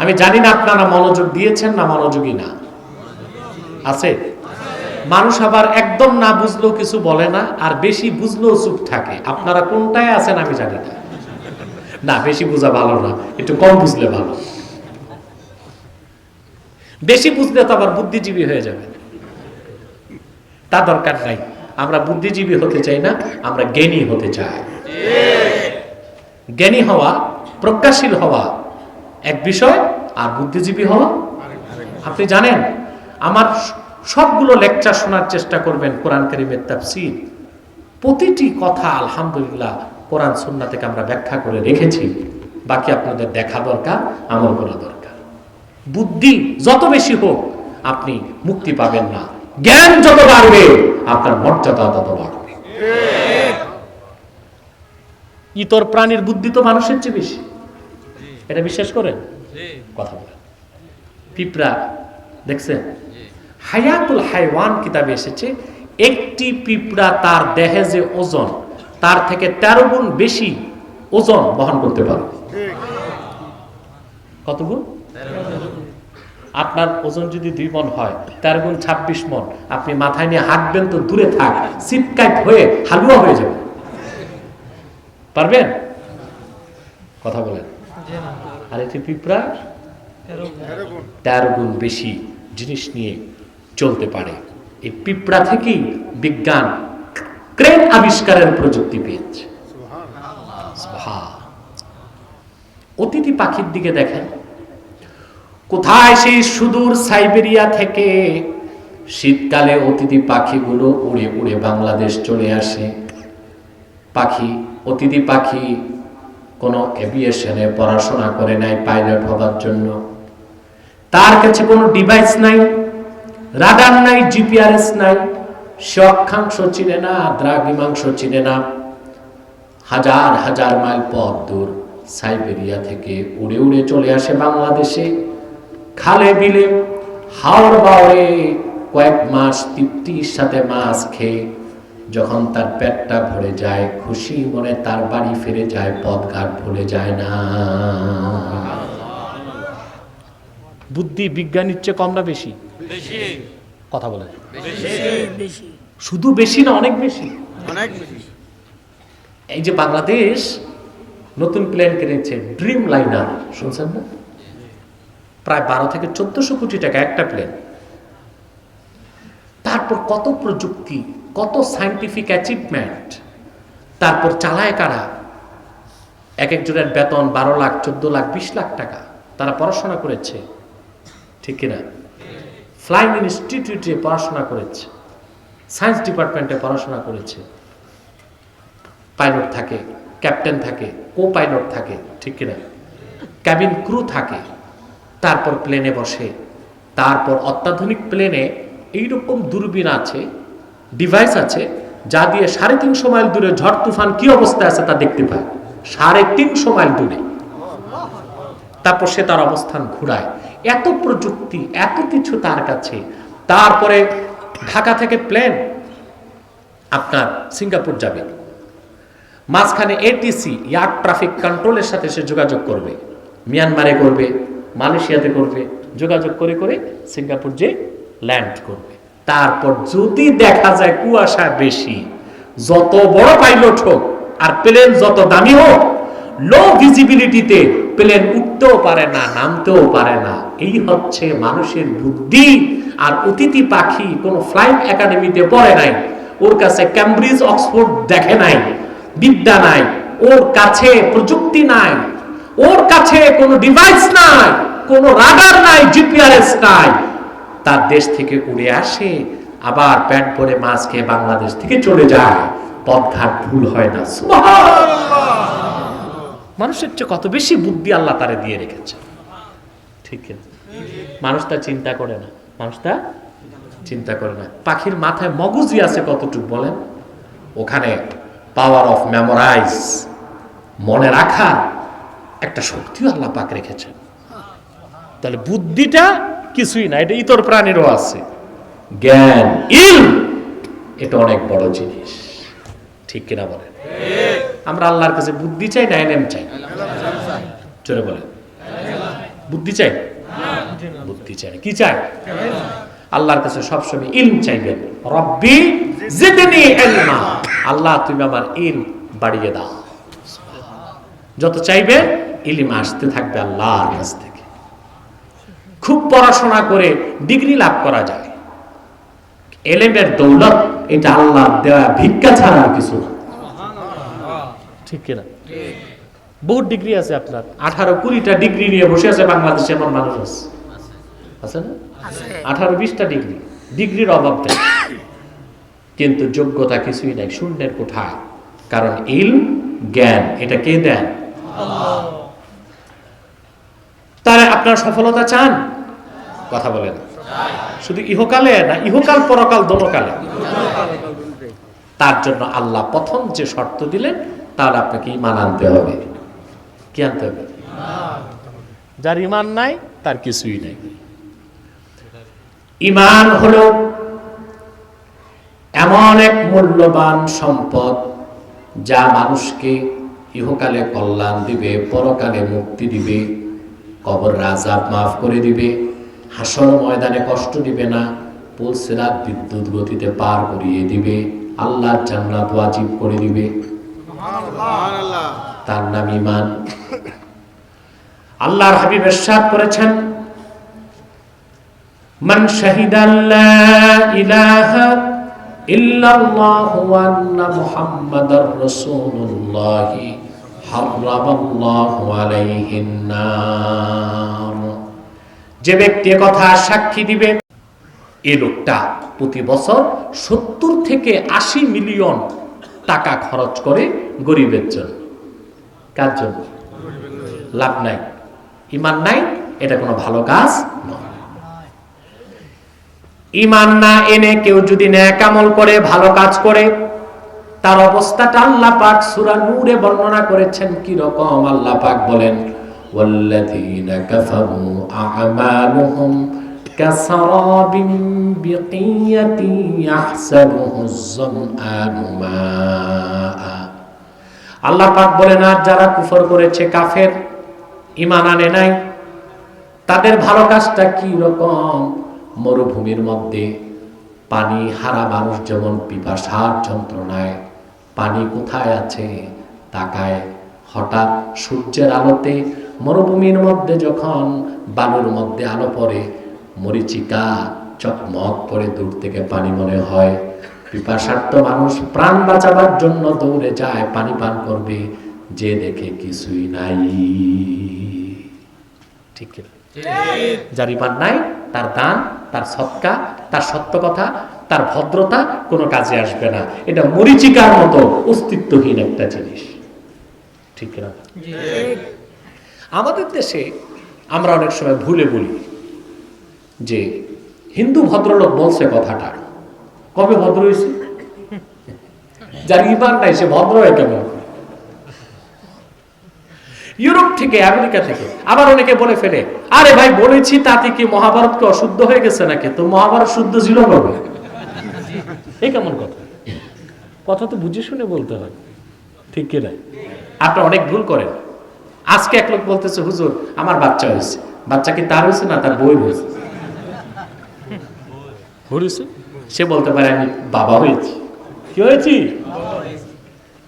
আমি জানি না আপনারা মনোযোগ দিয়েছেন না মনোযোগী না আছে। মানুষ আবার একদম না বুঝলেও কিছু বলে না, আর বেশি বুঝলেও চুপ থাকে। আপনারা কোনটায় আছেন আমি জানি না। না, বেশি বোঝা ভালো না, একটু কম বুঝলে ভালো। বেশি বুঝলে তো আবার বুদ্ধিজীবী হয়ে যাবে, তা দরকার নাই। আমরা বুদ্ধিজীবী হতে চাই না, আমরা জ্ঞানী হতে চাই। জ্ঞানী হওয়া, প্রজ্ঞাশীল হওয়া এক বিষয়, আর বুদ্ধিজীবী হওয়া। আপনি জানেন, আমার সবগুলো লেকচার শোনার চেষ্টা করবেন কোরআন কারীমের তাফসীর। প্রতিটি কথা আলহামদুলিল্লাহ কোরআন সুন্নাহ থেকে আমরা ব্যাখ্যা করে রেখেছি। বাকি আপনাদের দেখা দরকার, আমল করা দরকার। বুদ্ধি যত বেশি হোক আপনি মুক্তি পাবেন না, জ্ঞান যত বাড়বে আপনার মর্যাদা তত বাড়বে। ইতর প্রাণীর বুদ্ধি তো মানুষের চেয়ে বেশি, এটা বিশ্বাস করেন? কথা বলেন। পিঁপড়া দেখছেন? হায়াতুল হাইওয়ান কিতাবে এসেছে, একটি পিঁপড়া তার দেহে যে ওজন তার থেকে 13 গুণ বেশি ওজন বহন করতে পারে। কত গুণ? আপনার ওজন যদি 2 মণ হয়, 13 গুণ 26 মণ। আপনি মাথায় নিয়ে হাঁটবেন তো দূরে থাক, সিটকাইট হয়ে হালুয়া হয়ে যাবে। পারবেন? কথা বলেন। আর এটি পিঁপড়া 13 গুণ বেশি জিনিস নিয়ে চলতে পারে। এই পিঁপড়া থেকেই বিজ্ঞান ক্রেন আবিষ্কারের প্রযুক্তি পেয়েছে। অতিথি পাখির দিকে দেখেন, কোথায় সেই সুদূর সাইবেরিয়া থেকে শীতকালে অতিথি পাখিগুলো উড়ে উড়ে বাংলাদেশ চলে আসে। অতিথি পাখি কোনো এভিয়েশনে পড়াশোনা করে নাই পাইলট হবার জন্য। তার কাছে কোনো ডিভাইস নাই, রাডার নাই, জিপিআরএস নাই। সে অক্ষাংশ চিনে না, দ্রাঘিমাংশ চিনে না। হাজার হাজার মাইল পথ দূর সাইবেরিয়া থেকে উড়ে উড়ে চলে আসে বাংলাদেশে। খালে বিলে হাওড় বাওড়ে কয়েক মাস তৃপ্তির সাথে মাছ খেয়ে যখন তার পেটটা ভরে যায়, খুশি মনে তার বাড়ি ফিরে যায়, পথঘাট ভুলে যায় না। বুদ্ধি বিজ্ঞানীর চেয়ে কম না বেশি? কথা বলে। শুধু বেশি না, অনেক বেশি। এই যে বাংলাদেশ নতুন প্লেন কিনেছে, ড্রিম লাইনার, শুনছেন না? প্রায় 12 থেকে 1400 কোটি টাকা একটা প্লেন। তারপর কত প্রযুক্তি, কত সায়েন্টিফিক অ্যাচিভমেন্ট। তারপর চালায় কারা? এক একজনের বেতন 12 লাখ, 14 লাখ, 20 লাখ টাকা। তারা পড়াশোনা করেছে, ঠিক কিনা? ফ্লাইং ইনস্টিটিউটে পড়াশোনা করেছে, সায়েন্স ডিপার্টমেন্টে পড়াশোনা করেছে। পাইলট থাকে, ক্যাপ্টেন থাকে, কো পাইলট থাকে, ঠিক কিনা? ক্যাবিন ক্রু থাকে। তারপর প্লেনে বসে। তারপর অত্যাধুনিক প্লেনে এইরকম দূরবীন আছে, ডিভাইস আছে, যা দিয়ে 350 মাইল দূরে ঝড় তুফান কি অবস্থায় আছে তা দেখতে পায়। 350 মাইল দূরে। তারপর সে তার অবস্থান ঘুরায়। এত প্রযুক্তি, এত কিছু তার কাছে। তারপরে ঢাকা থেকে প্লেন আপনার সিঙ্গাপুর যাবে, মাঝখানে এটিসি এয়ার ট্রাফিক কন্ট্রোলের সাথে সে যোগাযোগ করবে, মিয়ানমারে করবে, মালয়েশিয়াতে করবে, যোগাযোগ করে করে সিঙ্গাপুর যে ল্যান্ড করবে। তারপর যদি দেখা যায় কুয়াশা বেশি, যত বড় পাইলট হোক আর প্লেন যত দামি হোক, লো ভিজিবিলিটিতে প্লেন উঠতেও পারে না, নামতেও পারে না। এই হচ্ছে মানুষের বুদ্ধি। আর অতিথি পাখি কোন ফ্লাইট একাডেমিতে পড়ে নাই, ওর কাছে ক্যামব্রিজ অক্সফোর্ড দেখে নাই, বিদ্যা নাই, ওর কাছে প্রযুক্তি নাই, ওর কাছে কোনো ডিভাইস নাই, কোনো রাডার নাই, জিপিআরএস নাই, তার দেশ থেকে উড়ে আসে, আবার পেট ভরে মাছ খেয়ে বাংলাদেশ থেকে চলে যায়, পথঘাট ভুল হয় না। সুবহানাল্লাহ। মানুষের চেয়ে কত বেশি বুদ্ধি আল্লাহ তারে দিয়ে রেখেছে, ঠিক আছে? মানুষ তা চিন্তা করে না, মানুষ তা চিন্তা করে না। পাখির মাথায় মগজই আছে কতটুকু বলেন? ওখানে পাওয়ার অফ মেমোরাইজ, মনে রাখার একটা শক্তিও আল্লাহ পাক রেখেছেন। তাহলে বুদ্ধিটা কিছুই না, এটা ইতর প্রাণীরও আছে। জ্ঞান, ইলম, এটা অনেক বড় জিনিস, ঠিক কিনা বলেন? আমরা আল্লাহর কাছে বুদ্ধি চাই না এলেম চাই? চলে বলেন, বুদ্ধি চাই? বুদ্ধি চাই, কি চাই? আল্লাহর কাছে সবসময় ইলম চাইবেন। রব্বি জিদনি ইলমা, আল্লাহ তুমি আমার ইলম বাড়িয়ে দাও। যত চাইবে ইলম আসতে থাকবে আল্লাহর কাছ থেকে। খুব পড়াশোনা করে ডিগ্রি লাভ করা যায়, এলেমের দৌলত এটা আল্লাহর দেওয়া ভিক্ষা ছাড়া আর কিছু না, ঠিক কিনা? বহুত ডিগ্রি আছে আপনার, 18-20টা ডিগ্রি নিয়ে বসে আছে বাংলাদেশে এমন মানুষ আছে না? 18-20টা ডিগ্রি, ডিগ্রির অভাব নেই, কিন্তু যোগ্যতা কিছুই নাই, শূন্যের কোঠায়। কারণ ইলম, জ্ঞান, এটা কে দেন? আল্লাহ। তাহলে আপনার সফলতা চান? কথা বলেন। শুধু ইহকালে না, ইহকাল পরকাল দোনোকালে। তার জন্য আল্লাহ প্রথম যে শর্ত দিলেন, তাহলে আপনাকে ঈমান আনতে হবে। কি আনতে হবে? যার ঈমান নাই তার কিছুই নাই। ঈমান হলো এমন এক মূল্যবান সম্পদ যা মানুষকে ইহকালে কল্যাণ দিবে, পরকালে মুক্তি দিবে, কবর আযাব মাফ করে দিবে, হাসর ময়দানে কষ্ট দিবে না, পুল সিরাত বিদ্যুৎ গতিতে পার করিয়ে দিবে, আল্লাহর জান্নাত ওয়াজিব করে দিবে। সুবহানাল্লাহ। তার নাম ঈমান। আল্লাহর হাবিব ইরশাদ করেছেন, মান শাহিদা লা ইলাহা ইল্লাল্লাহু ওয়া আন্না মুহাম্মাদার রাসূলুল্লাহ হারামাল্লাহু আলাইহিন নার। যে ব্যক্তি কথা সাক্ষী দিবে, এই লোকটা প্রতি বছর 70 থেকে 80 মিলিয়ন টাকা খরচ করে গরিবের জন্য। কার জন্য? লাভ নাই, ঈমান নাই, এটা কোনো ভালো কাজ নয়। ঈমান না এনে কেউ যদি নেক আমল করে, ভালো কাজ করে, তার অবস্থাটা আল্লাহ পাক সূরা নূরে বর্ণনা করেছেন কি রকম। আল্লাহ পাক বলেন, ওয়াল্লাযীনা কাফারু আ'মালুহুম কাসারাবিন বিকিয়াতিন ইয়াহসাবুহুজ যামআনু মাআ। আল্লাহ পাক বলেন, আর যারা কুফর করেছে, কাফের, ঈমান আনে নাই, তাদের ভালো কাজটা কি রকম? মরুভূমির মধ্যে পানি হারা মানুষ যেমন পিপাসার যন্ত্রণায় পানি কোথায় আছে তাকায়, হঠাৎ সূর্যের আলোতে মরুভূমির মধ্যে যখন বালুর মধ্যে আলো পড়ে, মরিচিকা চকমক করে দূর থেকে পানি মনে হয়। পিপাসার্ত মানুষ প্রাণ বাঁচাবার জন্য দৌড়ে যায়, পানি পান করবে, যে দেখে কিছুই নাই। ঠিক কি? যার ঈমান নাই, তার দান, তার সদকা, তার সত্য কথা, তার ভদ্রতা কোনো কাজে আসবে না। এটা মরিচিকার মতো অস্তিত্বহীন একটা জিনিস, ঠিক না? আমাদের দেশে আমরা অনেক সময় ভুলে বলি যে হিন্দু ভদ্রলোক বলছে কথাটা, কবে ভদ্র হয়েছে? যার ঈমান নাই সে ভদ্র হয় কেমন? ইউরোপ থেকে, আমেরিকা থেকে। আবার অনেকে বলে ফেলে, আরে ভাই বলেছি তাতে কি মহাভারতকে অশুদ্ধ হয়ে গেছে নাকি? তো মহাভারত শুদ্ধ ছিল কবে? এই কেমন কথা? কথা তো বুঝে শুনে বলতে হয়, ঠিক কি না? আপনি অনেক ভুল করেন। আজকে এক লোক বলতেছে, হুজুর আমার বাচ্চা হয়েছে। বাচ্চা কি তার হয়েছে না তার বই হয়েছে? হয়েছে। সে বলতে পারে আমি বাবা হয়েছি। কি হয়েছি?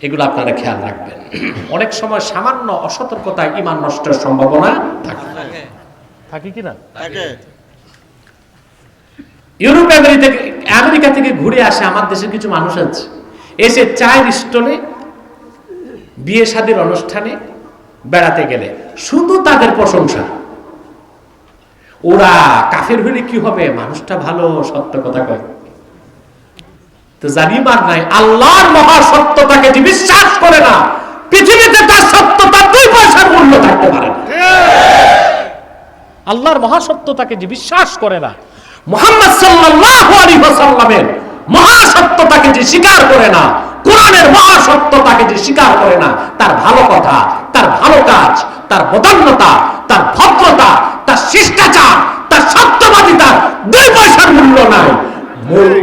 এগুলো আপনারা খেয়াল রাখবেন। অনেক সময় সামান্য অসতর্কতায় ঈমান নষ্টের সম্ভাবনা থাকে। থাকে কি না? থাকে। ইউরোপ আমেরিকা থেকে ঘুরে আসে আমার দেশের কিছু মানুষ আছে, এসে চায়ের স্টলে, বিয়ে শাদীর অনুষ্ঠানে বেড়াতে গেলে শুধু তাদের প্রশংসা। ওরা কাফের হলে কি হবে, মানুষটা ভালো, সত্য কথা কয়। তো যার ঈমান নাই, আল্লাহর মহা সত্যতাকে যে বিশ্বাস করে না, পৃথিবীতে তার সত্যতা 2 পয়সার মূল্য থাকতে পারে না। আল্লাহর মহা সত্যতাকে যে বিশ্বাস করে না, মুহাম্মদ সাল্লাল্লাহু আলাইহি ওয়াসাল্লামের মহা সত্যতাকে যে স্বীকার করে না, কোরআনের মহা সত্যতাকে যে স্বীকার করে না, তার ভালো কথা, তার ভালো কাজ, তার বদান্যতা, তার ভদ্রতা, তার শিষ্টাচার, তার সত্যবাদিতার 2 পয়সার মূল্য নাই।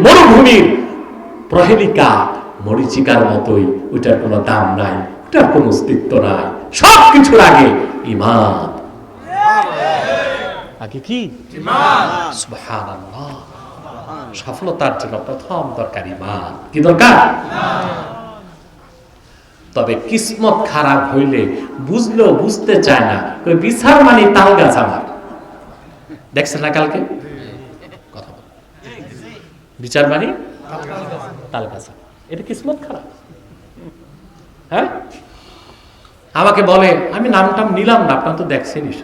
মরুভূমির প্রহেলিকা মরীচিকার মতোই, ওইটার কোনো দাম নাই, ওটার কোনো অস্তিত্ব নাই। সবকিছুর আগে ঈমান। আগে কি? ঈমান। সুবহানাল্লাহ। সফলতার জন্য প্রথম দরকার ঈমান। কি দরকার? তবে কিসমত খারাপ হইলে বুঝলেও বুঝতে চায় না, কই বিচার মানে তাল গাছ আমার। দেখছেন না কালকে কথা বল, বিচার মানে তাল গাছ, এটা কিসমত খারাপ। হ্যাঁ, আমাকে বলে, আমি নামটাম নিলাম না, আপনার তো দেখছেনই,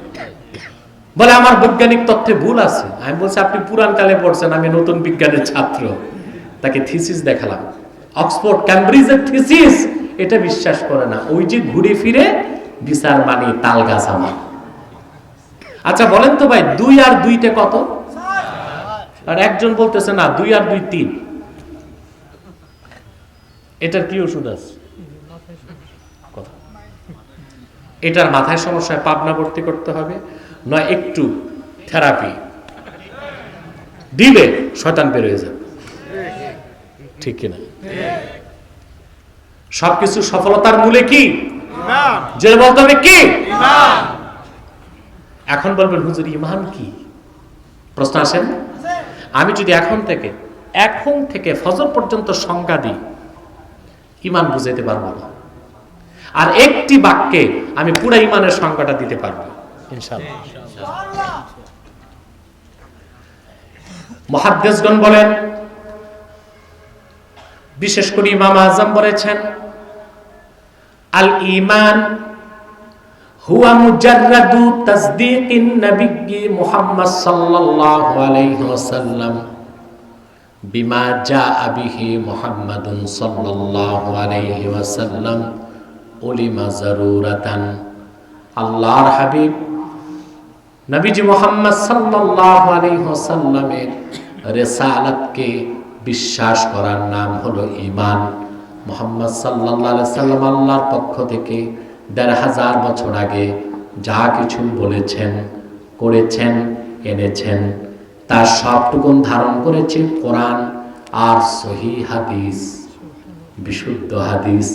বলে আমার বৈজ্ঞানিক তথ্যে ভুল আছে। আমি বলছি আপনি পুরান কালে পড়ছেন, আমি নতুন বিজ্ঞানের ছাত্র। তাকে থিসিস দেখালাম, অক্সফোর্ড ক্যামব্রিজের থিসিস, এটা বিশ্বাস করে না। ওই যে ঘুরে ফিরে বিচার মানে তাল গাছ আমার। আচ্ছা বলেন তো ভাই, 2 আর 2 কত? আর একজন বলতেছে না 2 আর 2 3। এটার কি ওষুধ আছে? এটার মাথায় সমস্যায় পাবনা ভর্তি করতে হবে, নয় একটু থেরাপি দিলে শয়তান বের হয়ে যাবে। ঠিক কিনা? সবকিছু সফলতার মূলে কি? যে বলতে হবে কি? এখন বলবেন হুজুর ঈমান কি? প্রশ্ন আসেন। আমি যদি এখন থেকে ফজর পর্যন্ত সংজ্ঞা দিই, ঈমান বুঝাইতে পারবো না। আর একটি বাক্যে আমি পুরো ঈমানের সংজ্ঞাটা দিতে পারবো ইনশাআল্লাহ। মুহাদ্দিসগণ বলেন, বিশেষ করে ইমাম আযম বলেছেন, আল ঈমান হুয়া মুজাররাদু তাসদীকিন নবী মুহাম্মদ সাল্লাল্লাহু আলাইহি ওয়াসাল্লাম বিমা জাআ বিহি মুহাম্মাদুন সাল্লাল্লাহু আলাইহি ওয়াসাল্লাম উলিমা যারুরাতান। আল্লাহর হাবিব নবীজি মুহাম্মদ সাল্লাল্লাহু আলাইহি ওয়াসাল্লামের রিসালাতকে বিশ্বাস করার নাম হলো ঈমান। মুহাম্মদ সাল্লাল্লাহু আলাইহি ওয়াসাল্লাম আল্লাহর পক্ষ থেকে ১৫০০ বছর আগে যা কিছু বলেছেন, করেছেন, এনেছেন, তার সবটুকু ধারণ করেছে কোরআন আর সহিহ হাদিস, বিশুদ্ধ হাদিস।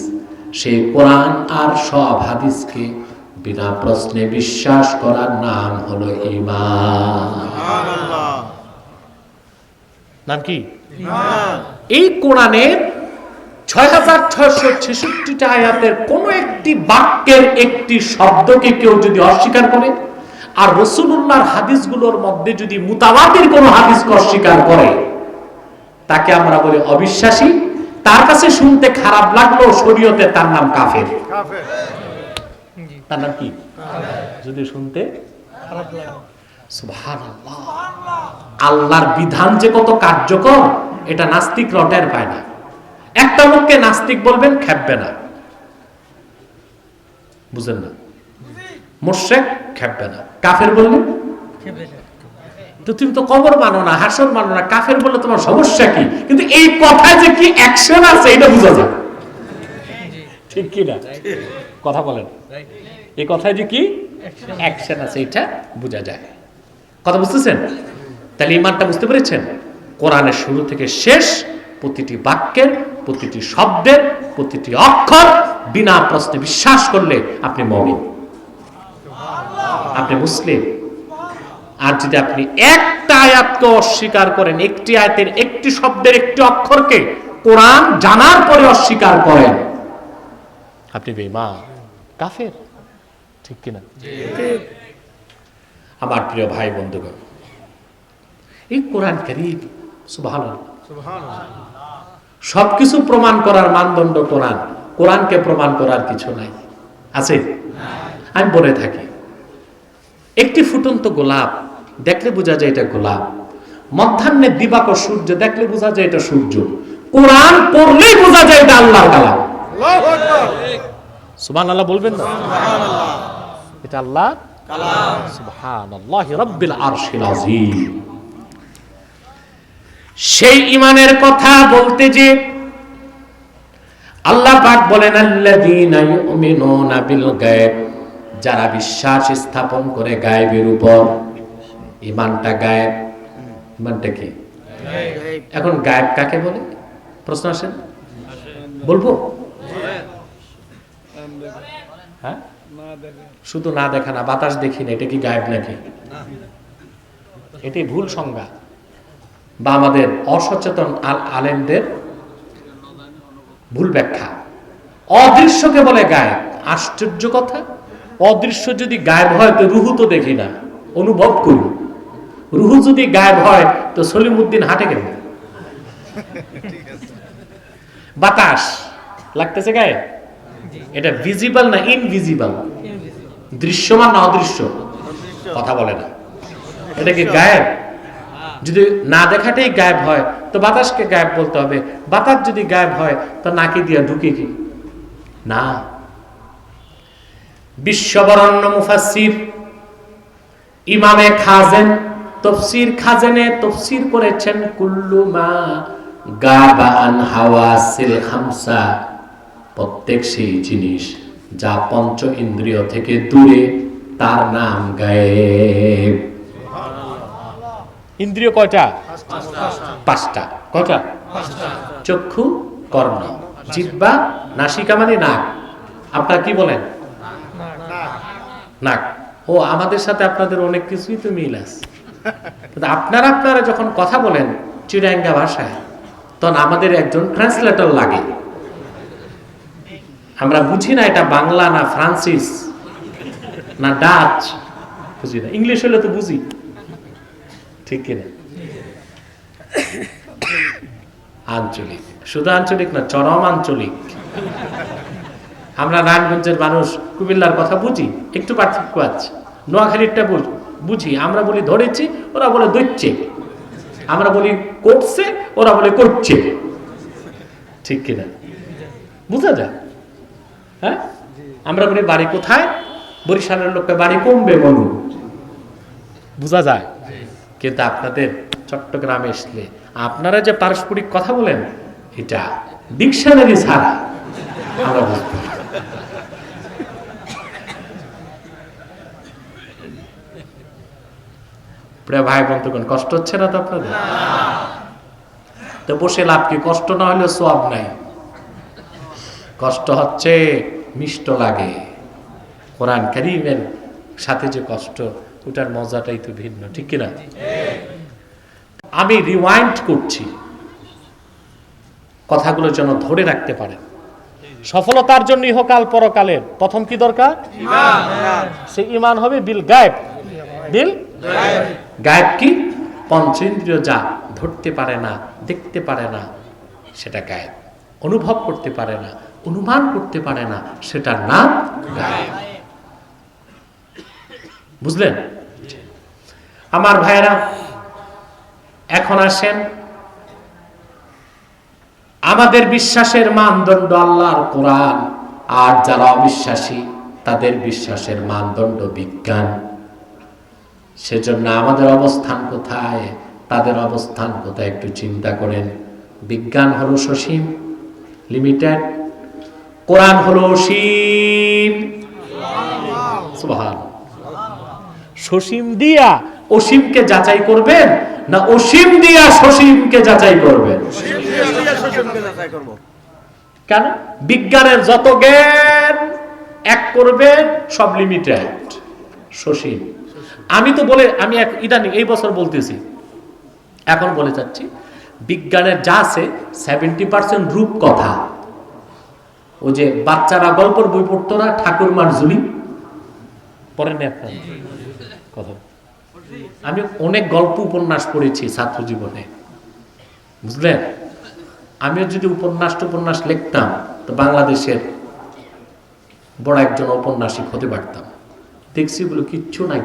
সেই কোরআন আর সব হাদিসকে বিনা প্রশ্নে বিশ্বাস করার নাম হলো ঈমান। নাম কি? এই কোরআনের ৬৬৬৬টা আয়াতের কোন একটি বাক্যের একটি শব্দকে কেউ যদি অস্বীকার করে, আর রাসূলুল্লাহর হাদিসগুলোর মধ্যে যদি মুতাওয়াতির কোন হাদিসকে অস্বীকার করে, তাকে আমরা বলি অবিশ্বাসী। তার কাছে শুনতে খারাপ লাগলো, শরীয়তে তার নাম কাফের। তার নাম কি? যদি শুনতে খারাপ লাগে। সুবহানাল্লাহ। আল্লাহর বিধান যে কত কার্যকর, এটা নাস্তিক রটের পায় না। একটা লোককে নাস্তিক বলবেন, খেপবে না, বুঝেন না? মুশরিক খেপবে না, কাফের বললে খেপবে না। তো তুমি তো কবর মানো না, হাসর মানো না, কাফের বললে তোমার সমস্যা কি? কিন্তু এই কথায় যে কি অ্যাকশন আছে এটা বোঝা যায়, ঠিক কি না? কথা বলেন, এই কথায় যে কি অ্যাকশন আছে এটা বোঝা যায়। কথা বুঝতেছেন? তাহলে ঈমানটা বুঝতে পেরেছেন? কোরআনের শুরু থেকে শেষ প্রতিটি বাক্যের, প্রতিটি শব্দের, প্রতিটি অক্ষর বিনা প্রশ্নে বিশ্বাস করলে আপনি মুমিন, আপনি মুসলিম। আর যদি আপনি একটা আয়াতকে অস্বীকার করেন, একটি আয়াতের একটি শব্দের একটি অক্ষরকে কোরআন জানার পরে অস্বীকার করেন, আপনি বেঈমান, কাফের। ঠিক কিনা? আমার প্রিয় ভাই বন্ধুগণ, এই কোরআন কারীম সুবহানাল্লাহ, সবকিছু প্রমাণ করার মানদণ্ড কোরআন। কোরআনকে প্রমাণ করার কিছু নাই, আছে? আমি বলে থাকি, একটি ফুটন্ত গোলাপ দেখলে বোঝা যায় এটা গোলাপ, মধ্যাহ্নে দিবাকর সূর্য দেখলে বোঝা যায় এটা সূর্য, কোরআন পড়লেই বোঝা যায় এটা আল্লাহর কালাম। সুবহানাল্লাহ বলবেন না? এটা আল্লাহর কালাম। সুবহানাল্লাহি রাব্বিল আরশিল আযীম। সেই ঈমানের কথা বলতে যে আল্লাহ পাক বলেন আল্লাযীনা ইউমিনুনা বিল গায়ব, যারা বিশ্বাস স্থাপন করে গায়েবের উপর। ঈমানটা গায়েব, ঈমানটা কি? এখন গায়েব কাকে বলে? প্রশ্ন আসেন, বলবো? হ্যাঁ, শুধু না দেখা না, বাতাস দেখি না, এটা কি গায়েব নাকি? এটাই ভুল সংজ্ঞা বা আমাদের অসচেতন আলেমদের ভুল ব্যাখ্যা। অদৃশ্যকে বলে গায়েব। আশ্চর্য কথা, অদৃশ্য যদি গায়েব হয় তো রুহু তো দেখি না, অনুভব করি। রুহু যদি গায়েব হয় তো সলিমউদ্দিন হাঁটে কেন? বাতাস লাগতেছে গায়ে, এটা ভিজিবল না ইনভিজিবল? দৃশ্যমান না অদৃশ্য? কথা বলে না। এটা কি গায়েব? যদি না দেখাটাই গায়েব হয় তো বাতাসকে গায়েব বলতে হবে। বাতাস যদি গায়েব হয় তো নাকি দিয়া ঢুকে কি না? বিশ্ববরণ্য মুফাসসির ইমামে খাজেন তাফসীর খাজেনে তাফসীর করেছেন কুল্লু মা গাবা আন হাওয়াসিল খামসা, প্রত্যেক সেই জিনিস যা পঞ্চ ইন্দ্রিয় থেকে দূরে তার নাম গায়েব। ইন্দ্রিয় কয়টা? পাঁচটা। কয়টা? চক্ষু, কর্ণ, জিহ্বা, নাসিকা মানে নাক। আপনারা কি বলেন? নাক। ও, আমাদের সাথে আপনাদের অনেক কিছুই তো মিল আছে। আপনারা যখন কথা বলেন চিরাঙ্গা ভাষায়, তখন আমাদের একজন ট্রান্সলেটর লাগে। আমরা বুঝি না এটা বাংলা না ফ্রান্সিস না ডাচ, বুঝি না। ইংলিশ হলে তো বুঝি, ঠিক কিনা? আঞ্চলিক, শুধু আঞ্চলিক না, চরম আঞ্চলিক। আমরা নারায়ণগঞ্জের মানুষ কুমিল্লার কথা বুঝি, একটু পার্থক্য আছে। নোয়াখালীরটা বুঝি, আমরা বলি ধরেছি, ওরা বলে দইচ্ছে। আমরা বলি করছে, ওরা বলে করছে, ঠিক কিনা? বুঝা যায়? হ্যাঁ, আমরা বলি বাড়ি কোথায়, বরিশালের লোককে বাড়ি কমবে বলুন, বুঝা যায়। কিন্তু আপনাদের চট্টগ্রামে আসলে আপনারা যে পারস্পরিক কথা বলেন, এটা ডিকশনারি ছাড়া আমরা বুঝবো। প্রিয় ভাই বন্ধুগণ, কষ্ট হচ্ছে না তো আপনাদের? তো বসে লাভ কি? কষ্ট না হলে সওয়াব নাই। কষ্ট হচ্ছে, মিষ্ট লাগে। কোরআন কারীমের সাথে যে কষ্ট, ওটার মজাটাই তো ভিন্ন, ঠিক কিনা? আমি রিওয়াইন্ড করছি কথাগুলো যেন ধরে রাখতে পারেন। সফলতার জন্য ইহকাল পরকালের প্রথম কি দরকার? ঈমান। সেই ঈমান হবে বিল গায়েব। বিল গায়েব কি? পঞ্চেন্দ্রিয় যা ধরতে পারে না, দেখতে পারে না, সেটা গায়েব। অনুভব করতে পারে না, অনুমান করতে পারে না, সেটার নাম গায়েব। বুঝলেন আমার ভাইরা? এখন আসেন, আমাদের বিশ্বাসের মানদণ্ড আল্লাহর কোরআন, আর যারা অবিশ্বাসী তাদের বিশ্বাসের মানদণ্ড বিজ্ঞান। সেজন্য আমাদের অবস্থান কোথায়, তাদের অবস্থান কোথায় একটু চিন্তা করেন। বিজ্ঞান হলো সসীম, লিমিটেড। কোরআন হলো অসীম। সুবহানাল্লাহ। সসীম দিয়া অসীমকে যাচাই করবেন না অসীম দিয়া সসীমকে যাচাই করবেন? কেন? বিজ্ঞানের যত জ্ঞান এক করবেন সব লিমিটেড, সসীম। আমি ইদানিং এই বছর বলতেছি, এখন বলে যাচ্ছি, বিজ্ঞানের যা আছে 70% রূপ কথা। ওই যে বাচ্চারা গল্পের বই পড়তো না, ঠাকুরমার ঝুলি পড়েন না আপনার কথা? আমি অনেক গল্প উপন্যাস পড়েছি ছাত্র জীবনে, বুঝলেন? আমিও যদি উপন্যাস লিখতাম তো বাংলাদেশের বড় একজন ঔপন্যাসিক হতে পারতাম। দেখছি বলে কিচ্ছু নাই,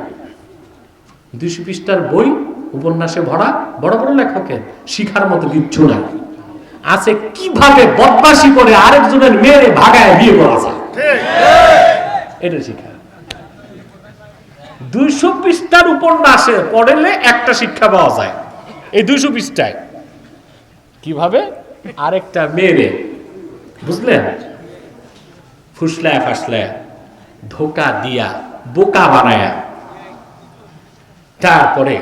200 পৃষ্ঠার বই উপন্যাসে ভরা, বড় বড় লেখকের, শিখার মতো কিচ্ছু নাই। আছে কিভাবে বদমাশি করে আরেকজনের মেয়ে ভাগায় বিয়ে করা যায়, এটা শিখা। 200 পৃষ্ঠার উপন্যাসে পড়লে একটা শিক্ষা পাওয়া যায়, এই 200 পৃষ্ঠায় কিভাবে আরেকটা মেয়ে, বুঝলেন, ফুসলায় ফাসলায় ধোকা দিয়া বোকা বানায়া তারপরে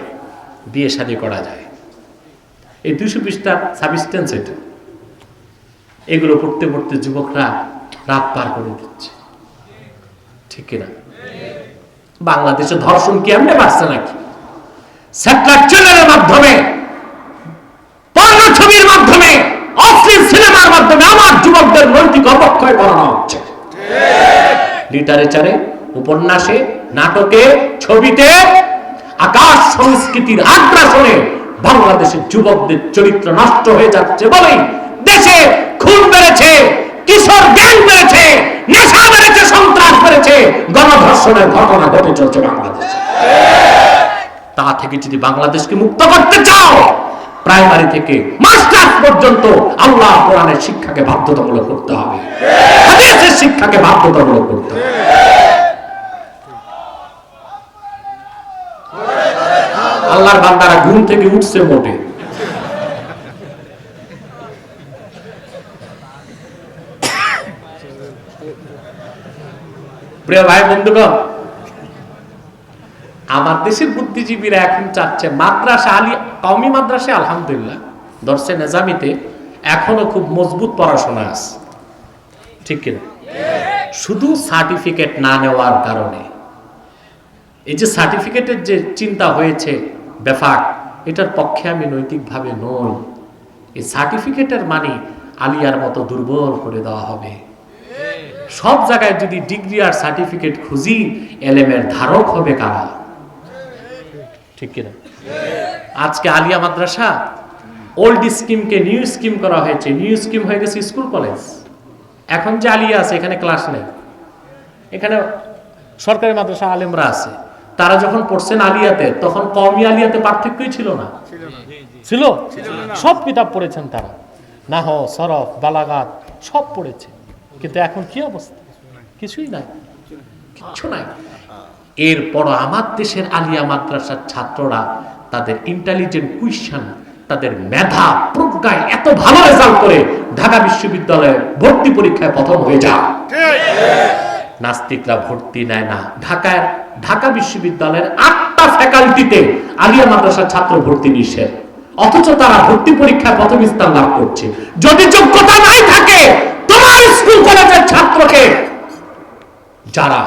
বিয়ে শাদী করা যায়। এই 200 পৃষ্ঠার সাবস্টেন্স এটা। এগুলো পড়তে পড়তে যুবকরা রাত পার করে দিচ্ছে, ঠিক কিনা? বাংলাদেশে ধর্ষণ কি এমনি বাড়ছে নাকি? স্যাটেলাইট চ্যানেলের মাধ্যমে, পর্ণ ছবির মাধ্যমে, অশ্লীল সিনেমার মাধ্যমে আমার যুবকদের নৈতিক অবক্ষয় করানো হচ্ছে। লিটারেচারে, উপন্যাসে, নাটকে, ছবিতে আকাশ সংস্কৃতির আগ্রাসনে বাংলাদেশের যুবকদের চরিত্র নষ্ট হয়ে যাচ্ছে বলেই দেশে খুন বেড়েছে, কিশোর গ্যাং বেড়েছে, নেশা বেড়েছে, সন্ত্রাস বেড়েছে, গণধর্ষণের ঘটনা ঘটে চলছে বাংলাদেশে। তা থেকে যদি বাংলাদেশকে মুক্ত করতে চাও, প্রাইমারি থেকে মাস্টার্স পর্যন্ত আল্লাহ কোরআনের শিক্ষাকে বাধ্যতামূলক করতে হবে, হাদিসের শিক্ষাকে বাধ্যতামূলক করতে হবে। আল্লাহর বান্দারা ঘুম থেকে উঠছে মোটে। প্রিয় ভাই বন্ধুগণ, আমার দেশের বুদ্ধিজীবীরা এখন চাচ্ছে মাদ্রাসা, কওমি মাদ্রাসা আলহামদুলিল্লাহ, দর্শে নেজামিতে এখনো খুব মজবুত পড়াশোনা আছে, ঠিক কিনা? শুধু সার্টিফিকেট না নেওয়ার কারণে, এই যে সার্টিফিকেটের যে চিন্তা হয়েছে ব্যাপার, এটার পক্ষে আমি নৈতিকভাবে নই। এই সার্টিফিকেটের মানে আলিয়ার মতো দুর্বল করে দেওয়া হবে। সব জায়গায় যদি ডিগ্রি আর সার্টিফিকেট খুঁজি, এলেমের ধারক হবে কারা, ঠিক কিনা? আজকে আলিয়া মাদ্রাসা ওল্ড স্কিমকে নিউ স্কিম করা হয়েছে, নিউ স্কিম হয়ে গেছে স্কুল কলেজ। এখন যে আলিয়া আছে এখানে ক্লাস নেই, এখানে সরকারি মাদ্রাসা আলেমরা আছে, তারা যখন পড়ছেন আলিয়াতে তখন কওমি আলিয়াতে পার্থক্যই ছিল না, ছিল? সব কিতাব পড়েছেন তারা, নাহও, সরফ, বালাগাত সব পড়েছে, কিন্তু এখন কি অবস্থা? কিছুই নাই, কিচ্ছু নাই। এরপর আমার দেশের আলিয়া মাদ্রাসার ছাত্ররা তাদের ইন্টেলিজেন্ট কুইশন, তাদের মেধা প্রজ্ঞায় এত ভালো রেজাল্ট করে ঢাকা বিশ্ববিদ্যালয়ে ভর্তি পরীক্ষায় প্রথম হয়ে যায়। নাস্তিকরা ভর্তি নেয় না। ঢাকা বিশ্ববিদ্যালয়ের 8টা ফ্যাকাল্টিতে আলিয়া মাদ্রাসার ছাত্র ভর্তি নিষেধ, অথচ তারা ভর্তি পরীক্ষায় প্রথম স্থান লাভ করছে। যদি যোগ্যতা নাই থাকে, তোমার স্কুল কলেজের ছাত্রকে যারা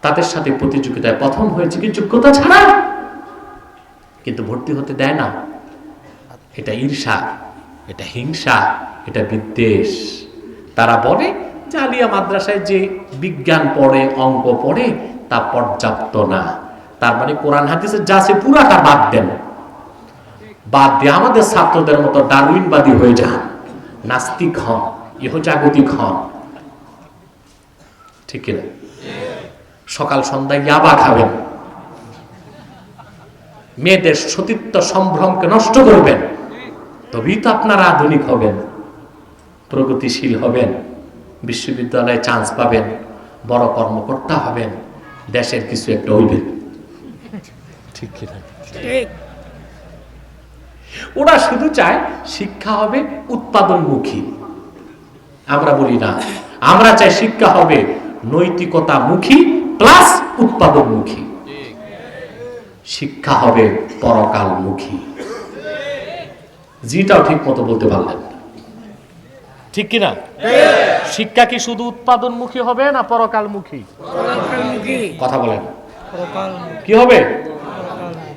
তাদের সাথে প্রতিযোগিতায় প্রথম হয়েছে কি যোগ্যতা ছাড়া, কিন্তু ভর্তি হতে দেয় না। এটা ঈর্ষা, এটা হিংসা, এটা বিদ্বেষ। তারা বলে যে আলিয়া মাদ্রাসায় যে বিজ্ঞান পড়ে, অঙ্ক পড়ে, তা পর্যাপ্ত না। তার মানে কোরআন হাদিসের যা আছে পুরাটা বাদ দেন, বাদ দিয়ে আমাদের ছাত্রদের মতো ডারউইনবাদী হয়ে যান, নাস্তিক হন, ইহজাগতিক হন, ঠিক কিনা? সকাল সন্ধ্যায় ইয়াবা খাবেন, মেয়েদের সতীত্ব সম্ভ্রমকে নষ্ট করবেন, তবেই তো আপনারা আধুনিক হবেন, প্রগতিশীল হবেন, বিশ্ববিদ্যালয়ে চান্স পাবেন, বড় কর্মকর্তা হবেন, দেশের কিছু একটা হইবেন, ঠিক কিনা? ওরা শুধু চায় শিক্ষা হবে উৎপাদনমুখী। আমরা বলি না, আমরা চাই শিক্ষা হবে নৈতিকতা মুখী প্লাস উৎপাদনমুখী, শিক্ষা হবে পরকালমুখী। যেটাও ঠিক মতো বলতে পারলেন, ঠিক কিনা? শিক্ষা কি শুধু উৎপাদনমুখী হবে না পরকালমুখী? কথা বলেন, কি হবে?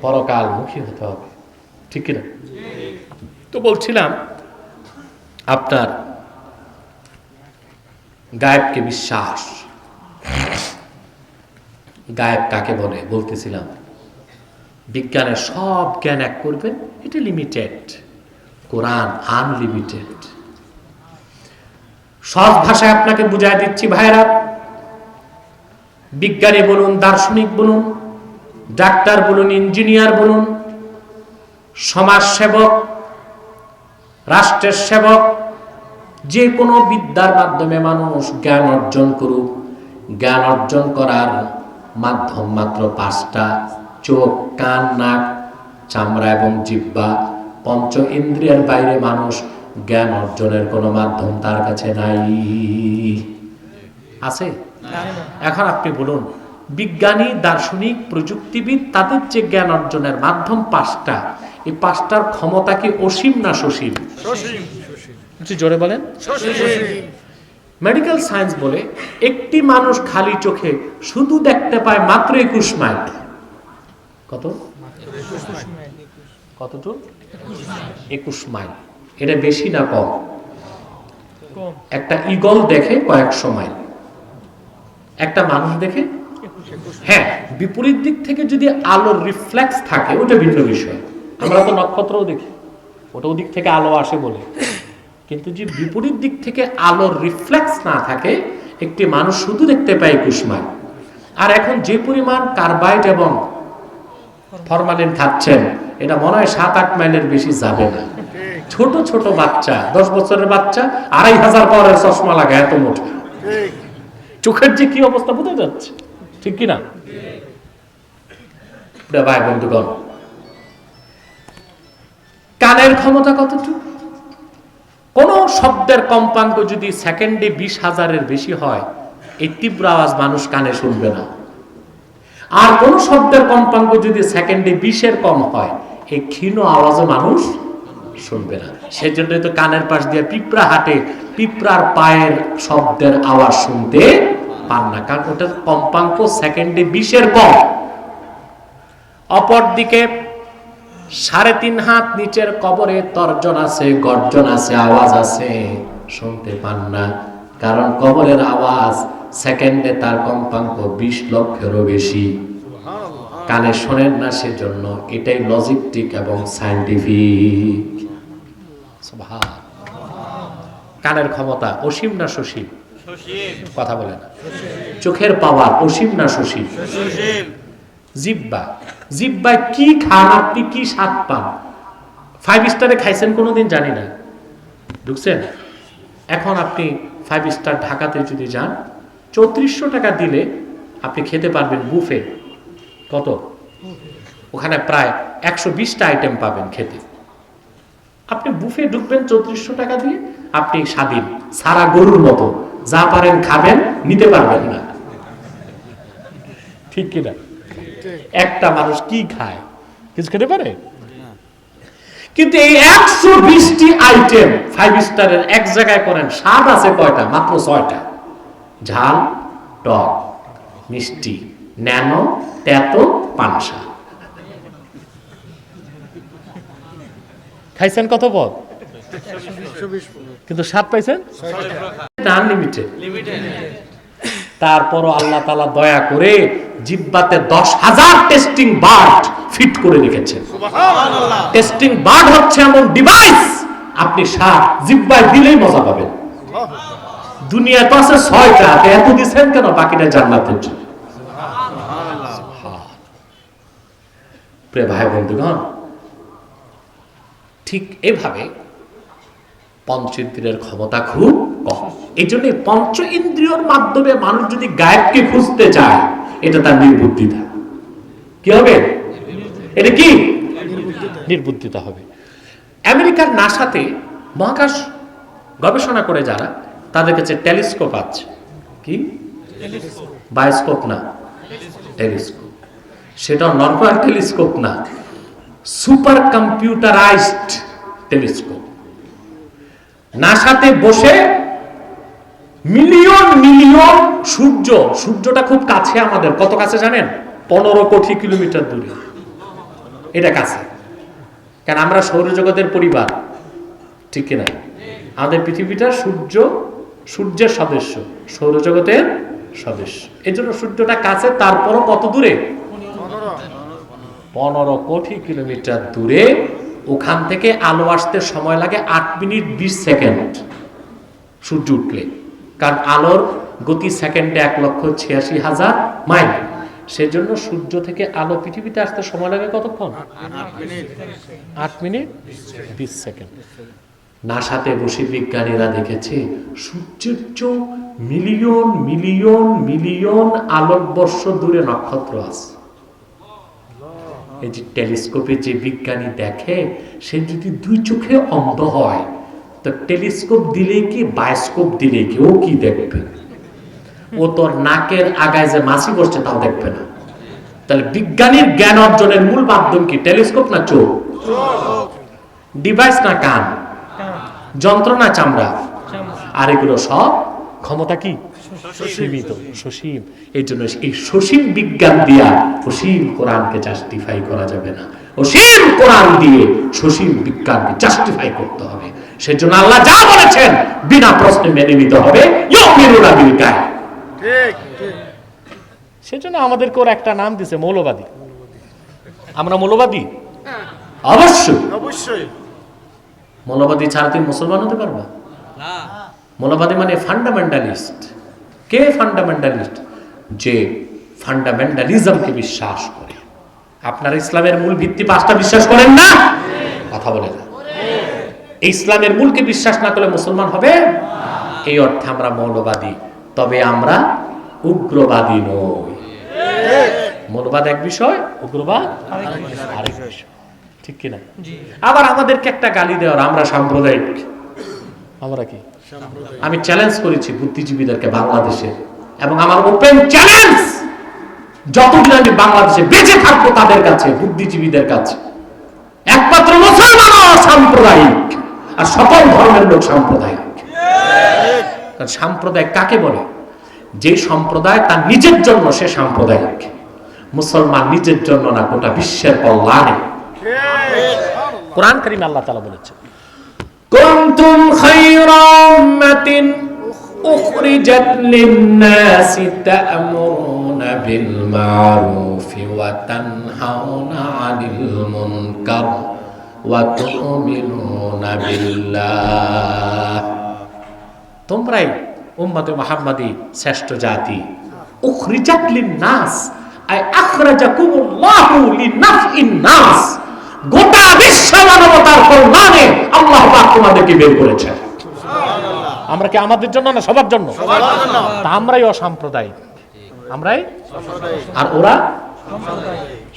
পরকালমুখী হতে হবে, ঠিক কিনা? তো বলছিলাম আপনার গায়েবকে বিশ্বাস, গায়েব কাকে বলে বলতেছিলাম। বিজ্ঞানের সব জ্ঞান এক করবেন, এটা লিমিটেড, কোরআন আনলিমিটেড। সহজ ভাষায় আপনাকে বুঝাই দিচ্ছি ভাইরা, বিজ্ঞানী বলুন, দার্শনিক বলুন, ডাক্তার বলুন, ইঞ্জিনিয়ার বলুন, সমাজসেবক, রাষ্ট্রের সেবক, যে কোনো বিদ্যার মাধ্যমে মানুষ জ্ঞান অর্জন করুক, জ্ঞান অর্জন করার মাধ্যম মাত্র পাঁচটা: চোখ, কান, নাক, চামড়া এবং জিহ্বা। পঞ্চ ইন্দ্রিয়ের বাইরে মানুষ জ্ঞান অর্জনের কোনো মাধ্যম তার কাছে নাই। আছে? এখন আপনি বলুন, বিজ্ঞানী, দার্শনিক, প্রযুক্তিবিদ, তাদের যে জ্ঞান অর্জনের মাধ্যম পাঁচটা, এই পাঁচটার ক্ষমতা কি অসীম না সসীম? জোরে বলেন। মেডিকেল সায়েন্স বলে একটি মানুষ খালি চোখে শুধু দেখতে পায় মাত্র 21 মাইল। কত? কতটুকু? 21 মাইল। এটা বেশি না কম? একটা ঈগল দেখে কয়েকশো মাইল, একটা মানুষ দেখে। হ্যাঁ, বিপরীত দিক থেকে যদি আলোর রিফ্লেক্স থাকে ওটা ভিন্ন বিষয়। আমরা তো নক্ষত্রও দেখি, ওটা ওদিক থেকে আলো আসে বলে। কিন্তু যে বিপরীত দিক থেকে আলোর রিফ্লেক্স না থাকে, একটি মানুষ শুধু দেখতে পায় 21 মাইল। আর এখন যে পরিমাণ কার্বাইড এবং ফরমালিন খাচ্ছেন, এটা মনে হয় 7-8 মাইলের বেশি যাবে না। ছোট ছোট বাচ্চা, 10 বছরের বাচ্চা 2500 পাওয়ারের চশমা লাগায়, এত মোটা। চোখের যে কি অবস্থা বোঝা যাচ্ছে, ঠিক কিনা? ভাই বন্ধুগণ, কানের ক্ষমতা কতটুকু? কোন শব্দের কম্পাঙ্ক যদি সেকেন্ডে 20,000-এর বেশি হয়, এই তীব্র আওয়াজ মানুষ কানে শুনবে না। আর কোন শব্দের কম্পাঙ্ক যদি সেকেন্ডে 20-এর কম হয়, এই ক্ষীণ আওয়াজও মানুষ শুনবে না। সেজন্য তো কানের পাশ দিয়ে পিঁপড়া হাঁটে, পিঁপড়ার পায়ের শব্দের আওয়াজ শুনতে পান না, কারণ ওটার কম্পাঙ্ক সেকেন্ডে 20-এর কম। অপরদিকে 3.5 হাত নিচের কবরে তর্জন আছে, গর্জন আছে, আওয়াজ আছে, শুনতে পান না, কারণ কবরের আওয়াজ সেকেন্ডে তার কম্পাঙ্ক 20 লক্ষেরও বেশি। কানে শোনেন না, সেজন্য এটাই লজিকটিক এবং সায়েন্টিফিক। কানের ক্ষমতা অসীম না সসীম? কথা বলে না। চোখের পাওয়ার অসীম না সসীম? জিহ্বা, জিহ্বায় কি খান আপনি, কি স্বাদ পান? 5 স্টারে খাইছেন কোনোদিন জানি না, ঢুকছেন? এখন আপনি 5 স্টার ঢাকাতে যদি যান, 3400 টাকা দিলে আপনি খেতে পারবেন বুফে। কত? ওখানে প্রায় 120টা আইটেম পাবেন খেতে। আপনি বুফে ঢুকবেন 3400 টাকা দিয়ে, আপনি স্বাধীন, সারা গরুর মতো যা পারেন খাবেন, নিতে পারবেন না, ঠিক কিনা? একটা মানুষ কি খায়? কিছু খেতে পারে? কিন্তু এই 120টি আইটেম 5 স্টারের এক জায়গায় করেন, স্বাদ আছে কয়টা? মাত্র 6টা। ঝাল, টক, মিষ্টি, ন্যানো, তেতো, পানসা। খাইছেন কত পদ? কিন্তু স্বাদ পাইছেন আনলিমিটেড। তারপরও আল্লাহ তাআলা দয়া করে জিহ্বাতে 10,000 টেস্টিং বার্ড ফিট করে রেখেছেন। সুবহানাল্লাহ। টেস্টিং বার্ড হচ্ছে এমন ডিভাইস, আপনি স্বাদ জিহ্বায় দিলেই মজা পাবেন। দুনিয়া তো আছে 6টা, এত দিচ্ছেন কেন? বাকিটা জান্নাতের জন্য। সুবহানাল্লাহ। প্রিয় ভাই বন্ধুগণ, ঠিক এভাবে পঞ্চ ইন্দ্রিয়ের ক্ষমতা খুব কম। এই জন্য পঞ্চ ইন্দ্রিয়র মাধ্যমে মানুষ যদি গায়েবকে খুঁজতে চায়, এটা তার নির্বুদ্ধিতা। কি হবে? এটা কি? নির্বুদ্ধিতা হবে। আমেরিকার নাসাতে মহাকাশ গবেষণা করে যারা, তাদের কাছে টেলিস্কোপ আছে। কি? বায়োস্কোপ না, টেলিস্কোপ। সেটা নরমাল টেলিস্কোপ না, সুপার কম্পিউটারাইজড টেলিস্কোপ। নাসাতে বসে মিলিয়ন মিলিয়ন সূর্য, সূর্যটা খুব কাছে আমাদের। কত কাছে জানেন? 15 কোটি কিলোমিটার দূরে। এটা কাছে, কারণ আমরা সৌরজগতের পরিবার, ঠিক কিনা? আমাদের পৃথিবীটা সূর্যের সদস্য, সৌরজগতের সদস্য। এই জন্য সূর্যটা কাছে, তারপরও কত দূরে? 15 কোটি কিলোমিটার দূরে। ওখান থেকে আলো আসতে সময় লাগে 8 মিনিট 20 সেকেন্ড সূর্য উঠলে, কারণ আলোর গতি সেকেন্ডে 1,86,000 মাইল। সেজন্য সূর্য থেকে আলো পৃথিবীতে আসতে সময় লাগে কতক্ষণ? 8 মিনিট 20 সেকেন্ড। নাসাতে বসে বিজ্ঞানীরা দেখেছে সূর্যের চেয়ে মিলিয়ন মিলিয়ন মিলিয়ন আলোকবর্ষ দূরে নক্ষত্র আছে। এই যে টেলিস্কোপে যে বিজ্ঞানী দেখে, সে যদি 2 চোখে অন্ধ হয় তো টেলিস্কোপ দিলে কি বায়োস্কোপ দিলে কি ও কি দেখবে? ও তোর নাকের আগায় যে মাছি বসছে তাও দেখবে না। তাহলে বিজ্ঞানীর জ্ঞান অর্জনের মূল মাধ্যম কি? টেলিস্কোপ না চোখ? ডিভাইস না কান? যন্ত্র না চামড়া? আর এগুলো সব ক্ষমতা কি? সীমিত, সসীম। এই জন্য এই সসীম বিজ্ঞান দিয়া অসীম কোরআনকে জাস্টিফাই করা যাবে না। অসীম কোরআন দিয়ে সসীম বিজ্ঞানকে জাস্টিফাই করতে হবে। সেজন্য আল্লাহ যা বলেছেন বিনা প্রশ্নে মেনে নিতে হবে। ইউমিনুনা বিল গায়ব। ঠিক ঠিক। সেজন্য আমাদেরকে ওর একটা নাম দিয়েছে মৌলবাদী। আমরা মৌলবাদী? অবশ্যই অবশ্যই। মৌলবাদী ছাড়া তুমি মুসলমান হতে পারবা না। মৌলবাদী মানে ফান্ডামেন্টালিস্ট। কে ফান্ডামেন্টালিস্ট? যে ফান্ডামেন্টালিজমকে বিশ্বাস করে। আপনারা ইসলামের মূল ভিত্তি 5টা বিশ্বাস করেন না? কথা বলে না। ইসলামের মূলকে বিশ্বাস না করলে মুসলমান হবে? এই অর্থে আমরা মৌলবাদী, তবে আমরা উগ্রবাদী নই। মৌলবাদ এক বিষয়, উগ্রবাদ আরেক বিষয়, ঠিক কিনা? আবার আমাদেরকে একটা গালি দেওয়ার, আমরা সাম্প্রদায়িক। আমরা কি? আমি চ্যালেঞ্জ করেছি বুদ্ধিজীবীদেরকে বাংলাদেশে, এবং আমার ওপেন চ্যালেঞ্জ, যতদিন আমি বাংলাদেশে বেঁচে থাকবো তাদের কাছে, বুদ্ধিজীবীদের কাছে, একমাত্র মুসলমান সাম্প্রদায়িক, আর সকল ধর্মের লোক সাম্প্রদায়িক। কারণ সাম্প্রদায়িক কাকে বলে? যে সম্প্রদায় তার নিজের জন্য সে সাম্প্রদায়িক। মুসলমান নিজের জন্য না, গোটা বিশ্বের কল্যাণে। কোরআন কারীমে আল্লাহ তাআলা বলেছেন, কুনতুম খায়রা উম্মাতিন উখরিজাত লিন-নাসি তা'মুরুনা বিল মা'রুফি ওয়া তানহাউনা 'আনিল মুনকার ওয়া তু'মিনুনা বিল্লাহ। তোমরাই উম্মতে মুহাম্মাদি শ্রেষ্ঠ জাতি। উখরিজাত লিন-নাস আই আখরাজাকুমুল্লাহু লিনাফইন নাস। গোটা বিশ্ব মানবতার কল্যাণে আল্লাহ পাক তোমাদেরকে বের করেছেন। আমরা কি আমাদের জন্য না সবার জন্য? তা আমরাই অসাম্প্রদায়িক, আমরাই। আর ওরা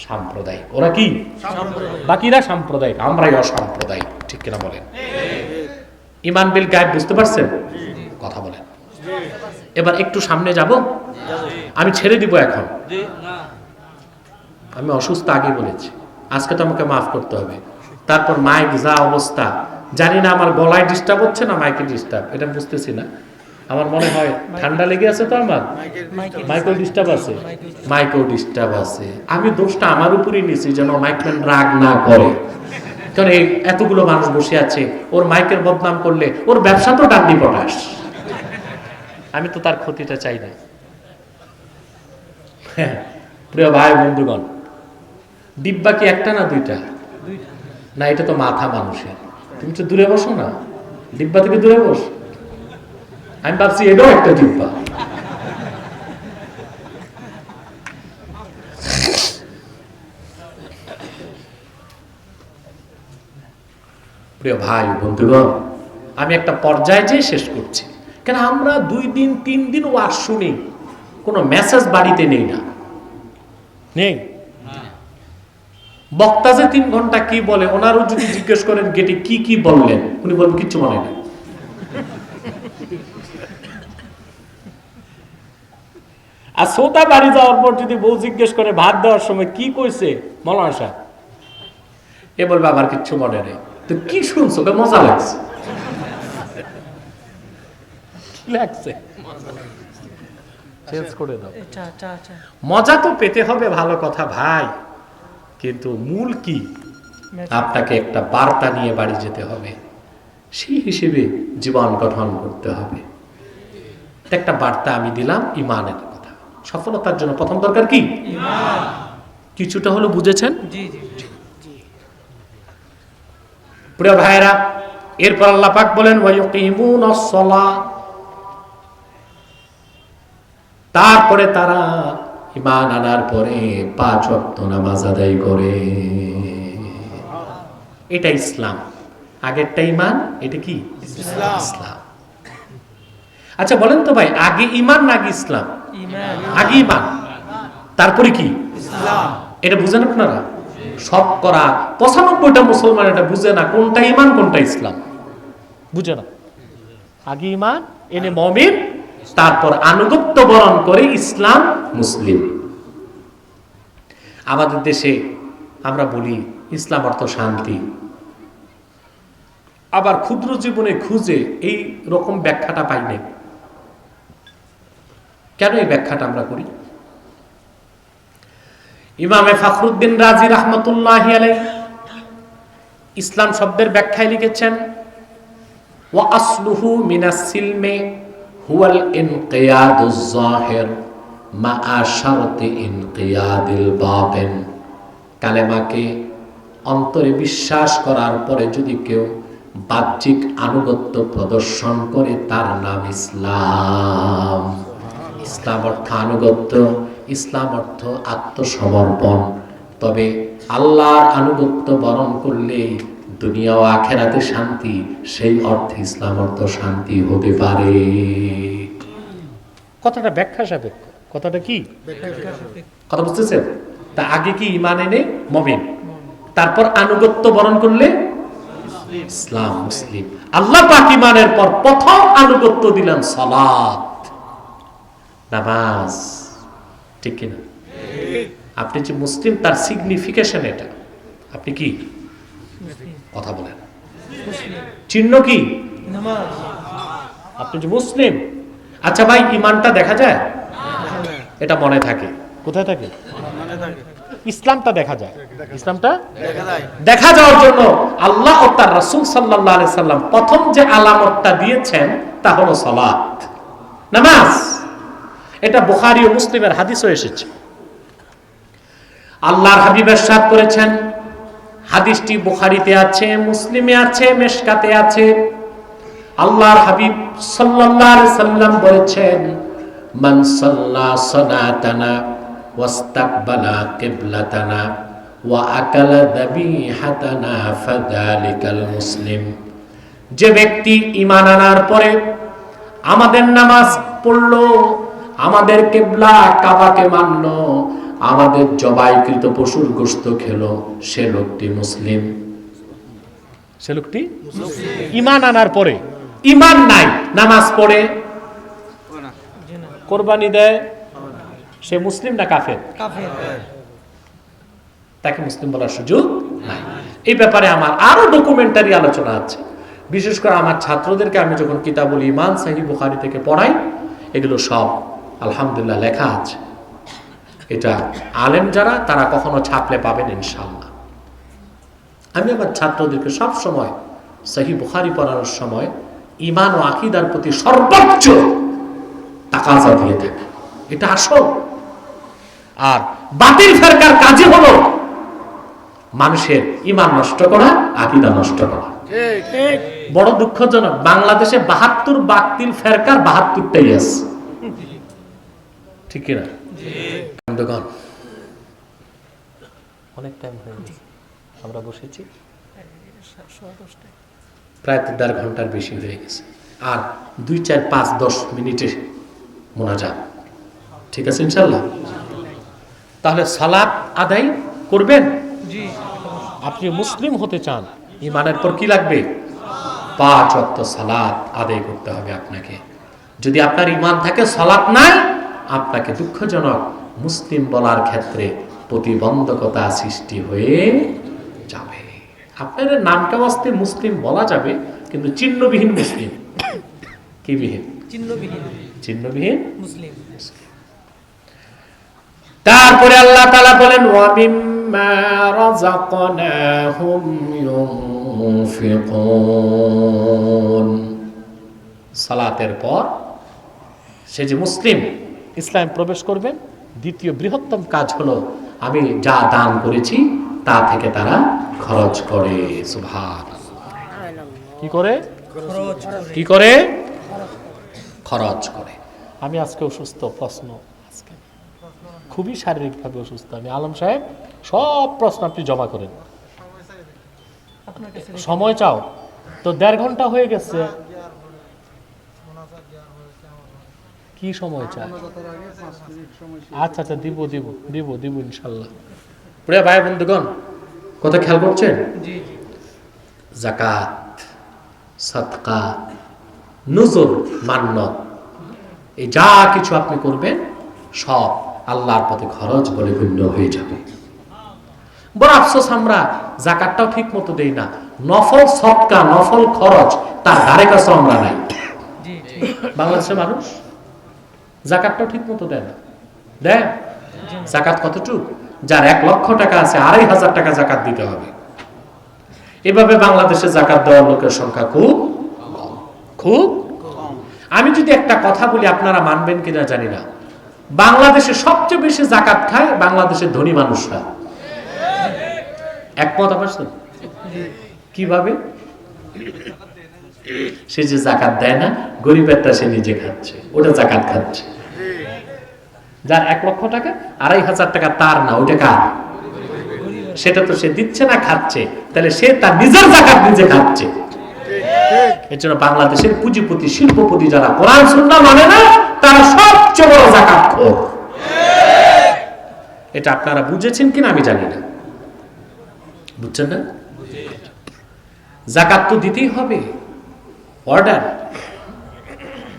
সাম্প্রদায়িক। ওরা কি? বাকিরা সাম্প্রদায়িক, আমরাই অসাম্প্রদায়িক, ঠিক কিনা বলেন? ঈমান বিল গায়ব বুঝতে পারছেন? কথা বলেন। এবার একটু সামনে যাব, আমি ছেড়ে দিব এখন। আমি অসুস্থ আগে বলেছি, আজকে তো আমাকে মাফ করতে হবে। তারপর মাইক যা অবস্থা, জানি না আমার গলায় ডিস্টার্ব হচ্ছে না মাইকে ডিস্টার্ব, এটা বুঝতেছি না। আমার মনে হয় ঠান্ডা লেগে আছে, তো আমার মাইকেও ডিস্টার্ব আছে, মাইকেও ডিস্টার্ব আছে। আমি দোষটা আমার উপরই নিয়েছি যেন মাইকম্যান রাগ না করে। কারণ এই এতগুলো মানুষ বসে আছে, ওর মাইকের বদনাম করলে ওর ব্যবসা তো ডান্ডি পটাশ। আমি তো তার ক্ষতিটা চাই না। প্রিয় ভাই বন্ধুগণ, ডিব্বা কি একটা না দুইটা? না, এটা তো মাথা মানুষের। তুমি তো দূরে বসো না, ডিব্বা থেকে দূরে বস। আমি ভাবছি এটাও একটা ডিব্বা। প্রিয় ভাই বন্ধুগণ, আমি একটা পর্যায়ে যেয়ে শেষ করছি। কেন আমরা 2 দিন 3 দিন ওয়াজ শুনি, কোনো মেসেজ বাড়িতে নেই না, নেই। বক্তা যে 3 ঘন্টা কি বলে, ওনারও যদি জিজ্ঞেস করেন গেটে কি কি বললেন, উনি বলবেন কিচ্ছু মনে নেই। আর শ্রোতা বাড়ি যাওয়ার পর যদি বউ জিজ্ঞেস করে ভাত দেওয়ার সময় কি কইছে মৌলানা সাহেব, এ বলবে আবার কিচ্ছু মনে নেই। তো কি শুনছো? মজা লাগছে, লাগছে, চেঞ্জ করে দাও। মজা তো পেতে হবে, ভালো কথা ভাই, কিন্তু মূল কি? আপনাকে একটা বার্তা নিয়ে বাড়ি যেতে হবে, সেই হিসেবে জীবন গঠন করতে হবে। একটা বার্তা আমি দিলাম ঈমানের কথা। সফলতার জন্য প্রথম দরকার কি? ঈমান। কিছুটা হলো বুঝেছেন? জি জি। প্রিয় ভাইরা, এরপর আল্লাহ পাক বলেন ওয়ায়ুকিমুনাস সালাহ, তারপরে তারা ঈমান আনার পরে 5 ওয়াক্ত নামাজ আদায় করে। এটা ইসলাম। আগেরটা ঈমান, এটা কি ইসলাম। আচ্ছা বলেন তো ভাই, আগে ঈমান না আগে ইসলাম? আগে ঈমান, তারপরে কি ইসলাম। এটা বুঝেন আপনারা? শতকরা 95টা মুসলমান এটা বুঝে না, কোনটা ঈমান কোনটা ইসলাম বুঝে না। আগে ঈমান এনে মুমিন, তারপর আনুগত্য বরণ করে ইসলাম মুসলিম। আমাদের দেশে আমরা বলি ইসলাম অর্থ শান্তি, আবার ক্ষুদ্র জীবনে খুঁজে এই রকম ব্যাখ্যাটা পাই নাই। কেন এই ব্যাখ্যাটা আমরা করি? ইমামে ফখরুদ্দিন রাজি রাহমাতুল্লাহি আলাইহি ইসলাম শব্দের ব্যাখ্যায় লিখেছেন, ওয়া আসলুহু মিনাস সিলমি হুয়াল ইনকিয়াদুজ যাহির মা শারতি ইনকিয়াদিল বাতিন। কালেমাকে অন্তরে বিশ্বাস করার পরে যদি কেউ বাহ্যিক আনুগত্য প্রদর্শন করে তার নাম ইসলাম। ইসলাম অর্থ আনুগত্য, ইসলাম অর্থ আত্মসমর্পণ। তবে আল্লাহর আনুগত্য বরণ করলে দুনিয়া ও আখিরাতে শান্তি, সেই অর্থে ইসলাম অর্থ শান্তি হতে পারে। কথাটা ব্যাখ্যা সাপেক্ষ। কথাটা কি কথা বুঝতেছেন? তা আগে কি ঈমান এনে মুমিন, তারপর আনুগত্য বরণ করলে ইসলাম মুসলিম। আল্লাহ পাক ঈমানের পর প্রথম আনুগত্য দিলেন সালাত, নামাজ। ঠিক কিনা? আপনি যে মুসলিম তার সিগনিফিকেশন এটা। আপনি কি কথা বলেন? চিহ্ন কি? নামাজ। আপনি যে মুসলিম। আচ্ছা ভাই, ঈমানটা দেখা যায়? এটা মনে থাকে। কোথায় থাকে? ইসলামটা দেখা যায়। ইসলামটা দেখা যাওয়ার জন্য আল্লাহ ও তার রাসূল সাল্লাল্লাহু আলাইহি সাল্লাম প্রথম যে আলামতটা দিয়েছেন তা হলো সালাত, নামাজ। এটা বুখারী ও মুসলিমের হাদিসও এসেছে। আল্লাহর হাবিব ইরশাদ করেছেন, হাদিসটি বুখারীতে আছে, মুসলিমে আছে, মিশকাতে আছে। আল্লাহর হাবিব সাল্লাল্লাহু আলাইহি সাল্লাম বলেছেন, মান সাল্লা সালাতানা ওয়াস্তাকবালা কিবলাতানা ওয়া আকালা যাবিহাতানা ফাযালিকাল মুসলিম। যে ব্যক্তি ঈমান আনার পরে আমাদের নামাজ পড়লো, আমাদের কিবলা কাবাকে মানলো, আমাদের জবাইকৃত পশুর গোশত খেলো, সে লোকটি মুসলিম। সে লোকটি ঈমান আনার পরে, ঈমান নাই, নামাজ পড়ে, কোরবানি দেয়, সে মুসলিম না কাফের? তাকে মুসলিম বলার সুযোগ নাই। এই ব্যাপারে আমার আরো ডকুমেন্টারি আলোচনা আছে। বিশেষ করে আমার ছাত্রদেরকে আমি যখন কিতাবুল ঈমান সহিহ বুখারী থেকে পড়াই, এগুলো সব আলহামদুলিল্লাহ লেখা আছে। এটা আলেম যারা, তারা কখনো ছাপলে পাবেন ইনশাআল্লাহ। আমি আমার ছাত্রদেরকে সব সময় সহিহ বুখারী পড়ানোর সময় ঈমান ও আকীদার প্রতি সর্বোচ্চ তাকাজা দিয়ে থাকে। এটা আসল। আর বাতিল ফেরকার কাজই হলো মানুষের ঈমান নষ্ট করা, আকীদা নষ্ট করা। বড় দুঃখজনক, বাংলাদেশে 72 বাতিল ফেরকার 72টাই আছে। ঠিক কিনা? বন্ধুগণ, অনেক টাইম হয়ে গেছে, আমরা বসেছি প্রায় 1.5 ঘন্টার বেশি হয়ে গেছে। আর 2, 4, 5, 10 মিনিটে মোনাজাত। ঠিক আছে ইনশাআল্লাহ? তাহলে সালাত আদায় করবেন। আপনি মুসলিম হতে চান, ঈমানের পর কি লাগবে? 5 ওয়াক্ত সালাত আদায় করতে হবে আপনাকে। যদি আপনার ঈমান থাকে, সালাত নাই, আপনাকে দুঃখজনক মুসলিম বলার ক্ষেত্রে প্রতিবন্ধকতা সৃষ্টি হয়ে যাবে। আপনার নামটা বাস্তে মুসলিম বলা যাবে, কিন্তু চিহ্নবিহীন মুসলিম। কি বিহীন? চিহ্নবিহীন মুসলিম। তারপরে আল্লাহ তাআলা বলেন, ওয়া মিম্মা রাযাকনাহুম ইউনফিকুন। সালাতের পর সে যে মুসলিম, ইসলাম প্রবেশ করবেন, দ্বিতীয় বৃহত্তম কাজ হলো আমি যা দান করেছি তা থেকে তারা খরচ করে। সুবহানাল্লাহ। কি করে? খরচ করে। খরচ করে। আমি আজকে অসুস্থ, প্রশ্ন আজকে খুবই শারীরিকভাবে অসুস্থ আমি। আলম সাহেব সব প্রশ্ন আপনি জমা করেন। সময় চাও তো 1.5 ঘন্টা হয়ে গেছে, কি সময় চাও? আচ্ছা আচ্ছা, দিব দিব দিব দিব ইনশাল্লাহ। প্রিয় ভাই বন্ধুগণ, কথা খেয়াল করছেন? যাকাত, সাদকা, নুজুর, মান্নত, এই যা কিছু আপনি করবেন সব আল্লাহর পথে খরচ বলে গণ্য হয়ে যাবে। বড় আফসোস, আমরা যাকাতটাও ঠিক মতো দেই না। নফল সদকা, নফল খরচ তার ধারে কাছে আমরা নাই। বাংলাদেশের মানুষ যাকাতটাও ঠিক মতো দেয় না। দেয় যাকাত কতটুকু? যার 1 লক্ষ টাকা আছে 2,500 টাকা যাকাত দিতে হবে। এভাবে বাংলাদেশে যাকাত দেওয়ার লোকের সংখ্যা খুব খুব। আমি যদি একটা কথা বলি আপনারা মানবেন কিনা জানি না, বাংলাদেশে সবচেয়ে বেশি যাকাত খায় বাংলাদেশের ধনী মানুষরা। একমত আমার সাথে? কিভাবে? সে যে যাকাত দেয় না, গরিবেরটা সে নিজে খাচ্ছে, ওটা যাকাত খাচ্ছে। যার 1 লক্ষ টাকা 2,500 টাকা তার না, ওইটা কার? সেটা তো সে দিচ্ছে না, খাচ্ছে। তাহলে সে তার নিজের যাকাত নিজে খাচ্ছে। এর জন্য বাংলাদেশের পুঁজিপতি, শিল্পপতি যারা কোরআন সুন্নাহ মানে না, তারা সবচেয়ে বড় যাকাতখোর। এটা আপনারা বুঝেছেন কিনা আমি জানি না। বুঝছেন না? যাকাত তো দিতেই হবে, অর্ডার।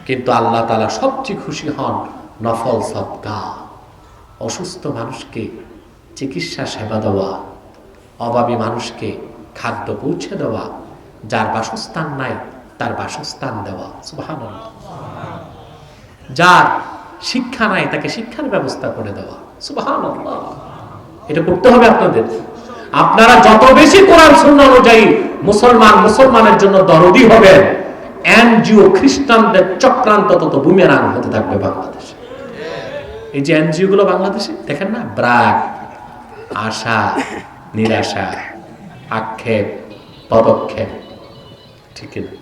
কিন্তু আল্লাহ তাআলা সবচেয়ে খুশি হন নফল সদকা, অসুস্থ মানুষকে চিকিৎসা সেবা দেওয়া, অভাবী মানুষকে খাদ্য পৌঁছে দেওয়া, যার বাসস্থান নাই তার বাসস্থান দেওয়া। সুবহানাল্লাহ। যার শিক্ষা নাই তাকে শিক্ষার ব্যবস্থা করে দেওয়া। সুবহানাল্লাহ। এটা করতে হবে আপনাদের। আপনারা যত বেশি কোরআন সুন্নাহ অনুযায়ী মুসলমানের জন্য দরদি হবেন, এনজিও খ্রিস্টানদের চক্রান্ত তত বুমেরাং হতে থাকবে বাংলাদেশে। এই যে এনজিও গুলো বাংলাদেশে দেখেন না, ব্রাক, আশা, নিরাশা, আক্ষেপ, পদক্ষেপ, ঠিক না?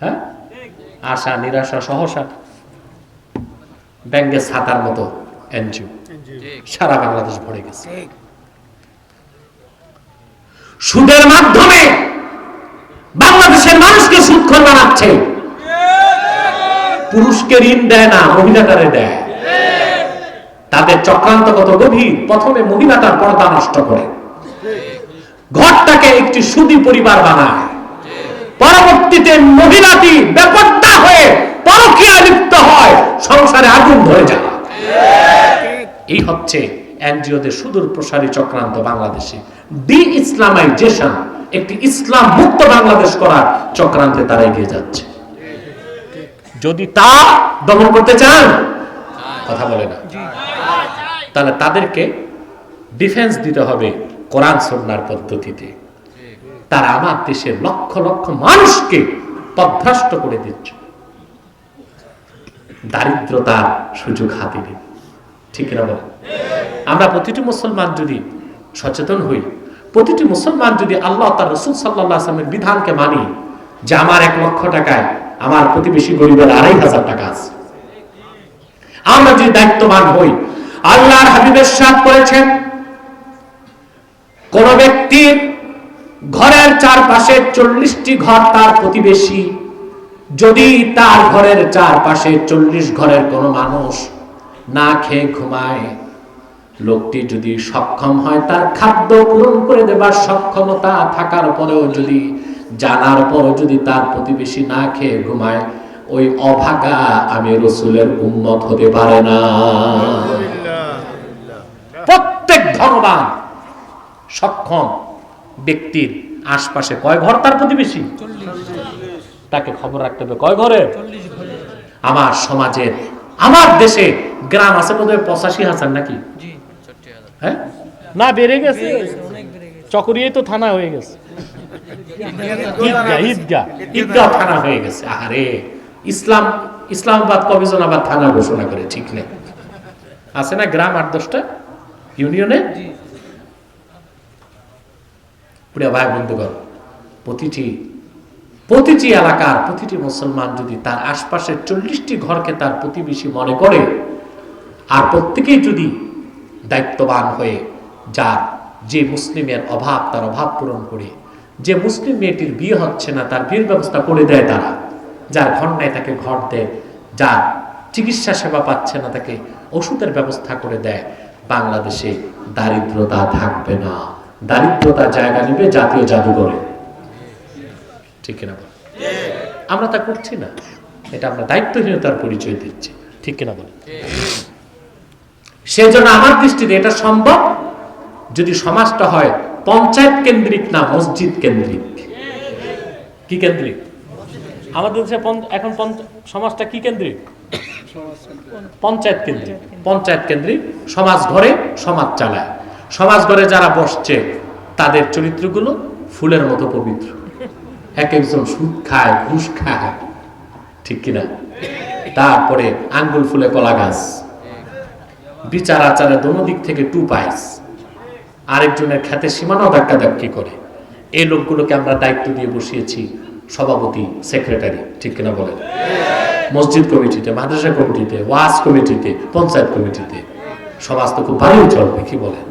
হ্যাঁ, আশা, নিরাশা, সহসা, ব্যাঙ্গের ছাতার মতো এনজিও সারা বাংলাদেশ ভরে গেছে। সুদের মাধ্যমে বাংলাদেশের মানুষকে সুদখোর বানাচ্ছে। পুরুষকে ঋণ দেয় না, মহিলাটারে দেয়। তাদের চক্রান্ত কত গভীর। প্রথমে মহিলাটার পর্দা নষ্ট করে, ঘরটাকে একটি সুদী পরিবার বানায়। পরবর্তীতে মহিলাটি বেপরদা হয়ে পরকীয়ায় লিপ্ত হয়, সংসারে আগুন ধরে যায়। এই হচ্ছে এনজিওদের সুদূর প্রসারী চক্রান্ত বাংলাদেশে। ডি ইসলামাইজেশন, একটি ইসলাম মুক্ত বাংলাদেশ করার চক্রান্তে তারা এগিয়ে যাচ্ছে। যদি তা দমন করতে চান, কথা বলে না, তাহলে তাদেরকে ডিফেন্স দিতে হবে কোরআন সুন্নাহর পদ্ধতিতে। তারা আমার দেশের লক্ষ লক্ষ মানুষকে পথভ্রষ্ট করে দিচ্ছে, দারিদ্রতার সুযোগ হাতে দিন। ঠিক না বলেন? আমরা প্রতিটি মুসলমান যদি সচেতন হই, প্রতিটি মুসলমান যদি আল্লাহ তার রাসূল সাল্লাল্লাহু আলাইহি ওয়াসাল্লামের বিধানকে মানি যে আমার 1 লক্ষ টাকায় আমার প্রতিবেশী গরিবের 2,500 টাকা আছে, আমরা যদি দায়িত্ববান হই, আল্লাহর হাবিব ইরশাদ করেছেন, কোন ব্যক্তির ঘরের চারপাশে 40টি ঘর তার প্রতিবেশী, যদি তার ঘরের চারপাশে 40 ঘরের কোন মানুষ না খেয়ে ঘুমায়, লোকটি যদি সক্ষম হয় তার খাদ্য পূরণ করে দেবার সক্ষমতা থাকার পরেও, যদি জানার পরেও যদি তার প্রতিবেশী না খেয়ে ঘুমায়, ওই অভাগা আমি রাসূলের উম্মত হতে পারে না। প্রত্যেক ধনবান সক্ষম ব্যক্তির আশপাশে কয় ঘর তার প্রতিবেশী, তাকে খবর রাখতে হবে কয় ঘরে। আমার সমাজের, আমার দেশে গ্রাম আছে বোধহয় 85,000 নাকি? হ্যাঁ, না বেড়ে গেছে, চকরিয়ায় তো থানা হয়ে গেছে, ঈদগাহ থানা হয়ে গেছে। আরে ইসলামাবাদ কবিজন আবার থানা ঘোষণা করে, ঠিক নেই? আছে না গ্রাম 8-10টা ইউনিয়নে? প্রিয় ভাই বন্ধুগণ, প্রতিটি প্রতিটি এলাকার প্রতিটি মুসলমান যদি তার আশপাশের 40টি ঘরকে তার প্রতিবেশী মনে করে, আর প্রত্যেকেই যদি দায়িত্ববান হয়ে যার যে মুসলিমের অভাব তার অভাব পূরণ করে, যে মুসলিম মেয়েটির বিয়ে হচ্ছে না তার বিয়ের ব্যবস্থা করে দেয় তারা, যার ঘর নেয় তাকে ঘর দেয়, যার চিকিৎসা সেবা পাচ্ছে না তাকে ওষুধের ব্যবস্থা করে দেয়, বাংলাদেশে দারিদ্রতা থাকবে না। দারিদ্রতা জায়গা নেবে জাতীয় জাদুঘরে। ঠিক কিনা বল? আমরা তা করছি না, এটা আমরা দায়িত্বহীনতার পরিচয় দিচ্ছি। ঠিক কিনা বল? সেজন্য আমার দৃষ্টিতে এটা সম্ভব যদি সমাজটা হয় পঞ্চায়েত কেন্দ্রিক না মসজিদ কেন্দ্রিক। কি কেন্দ্রিক? আমাদের দেশে এখন সমাজটা কি কেন্দ্রিক? পঞ্চায়েত কেন্দ্রিক। পঞ্চায়েত কেন্দ্রিক সমাজ ঘরে সমাজ চালায়। সমাজ ঘরে যারা বসছে তাদের চরিত্রগুলো ফুলের মতো পবিত্র। এক একজন সুদ খায়, ঘুষ খায়, ঠিক কিনা? তারপরে আঙ্গুল ফুলে কলা গাছ, বিচার আচারে দোনো দিক থেকে টু পাইস, আরেকজনের খেতে সীমানা ধাক্কাধাক্কি করে। এই লোকগুলোকে আমরা দায়িত্ব দিয়ে বসিয়েছি সভাপতি, সেক্রেটারি, ঠিক কিনা বলেন? মসজিদ কমিটিতে, মাদ্রাসা কমিটিতে, ওয়াজ কমিটিতে, পঞ্চায়েত কমিটিতে। সমাজ তো খুব ভালোই চলবে, কি বলেন?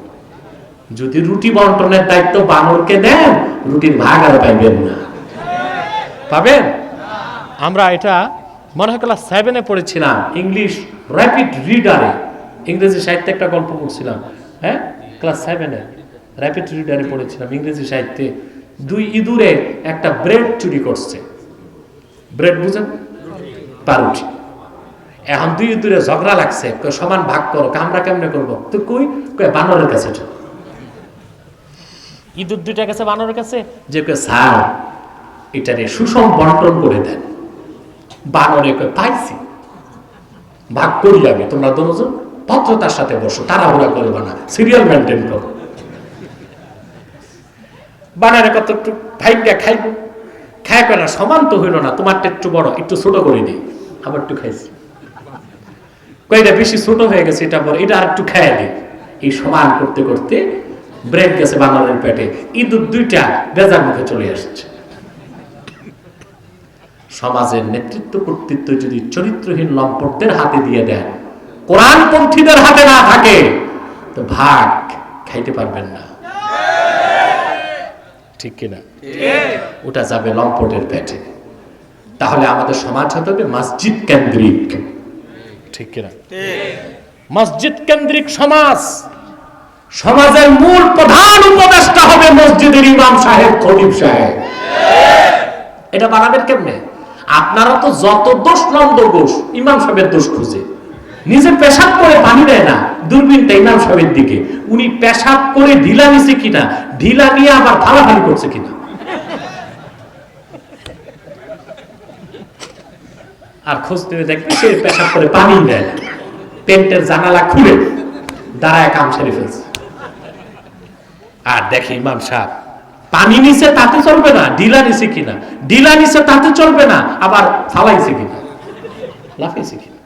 যদি রুটি বন্টনের দায়িত্ব বানরকে দেন, রুটির ভাগ আর পাইবেন না। পাবেন? আমরা এটা মনে হয় ক্লাস 7-এ পড়েছিলাম, ইংলিশ র্যাপিড রিডারে, ইংরেজি সাহিত্যে একটা গল্প পড়ছিলাম। হ্যাঁ, ক্লাস 7-এ র্যাপিড রিডারে পড়েছিলাম ইংরেজি সাহিত্যে। 2 ইঁদুরে একটা ব্রেড চুরি করছে। ব্রেড বুঝেন? পাউরুটি। এখন 2 ইঁদুরে ঝগড়া লাগছে, সমান ভাগ করো। আমরা কেমনে করবো? তো কই বানরের কাছে। ইঁদুর 2টা কাছে বানরের কাছে, যে স্যার এটারে সুষম বন্টন করে দেন। বানরে পাইছি, ভাগ করি আমি, তোমরা দুজন ভদ্রতার সাথে বসো, তাড়াহুড়া করবে না, সিরিয়াল মেনটেন করো। বানারে কত একটু ভাইগা খাইব, খায় না সমান তো হইল না, তোমারটা একটু বড়, একটু ছোট করে দিই, আবার একটু খাইছি, কয়টা বেশি ছোট হয়ে গেছে, এটা বড়, এটা আর একটু খাইয়া দিই। এই সমান করতে করতে ব্রেক গেছে বানরের পেটে, ইঁদুর 2টা বেজার মুখে চলে আসছে। সমাজের নেতৃত্ব কর্তৃত্ব যদি চরিত্রহীন লম্পটদের হাতে দিয়ে দেন, কোরআনপন্থীদের হাতে না থাকে, তো ভাগ খাইতে পারবেন না। ঠিক কিনা? ওটা যাবে লম্পটের পেটে। তাহলে আমাদের সমাজ হতে হবে মসজিদ কেন্দ্রিক। ঠিক কিনা? মসজিদ কেন্দ্রিক সমাজ। সমাজের মূল প্রধান উপদেষ্টা হবে মসজিদের ইমাম সাহেব, খতিব সাহেব। এটা বানাবেন কেমনে? আপনারা তো যত দোষ নন্দ দোষ ইমাম সাহেবের দোষ খুঁজে, নিজে পেশাব করে পানি দেয় না, দূরবীনটা ইমাম সাহেবের দিকে, উনি পেশাব করে ঢিলা নিছে কিনা, ঢিলা নিয়ে আবার ফালাফালি করছে কিনা, আর খোঁজ নিয়ে দেখবে সে পেশাব করে পানি দেয় না, পেন্টের জানালা খুলে দাঁড়ায় কাম সেরে ফেলছে। আর দেখে ইমাম সাহেব পানি নিচে তাতে চলবে না, ঢিলা নিচে কিনা, ঢিলা নিচে তাতে চলবে না, আবার ফালাইছে কিনা, লাফাইছে কিনা।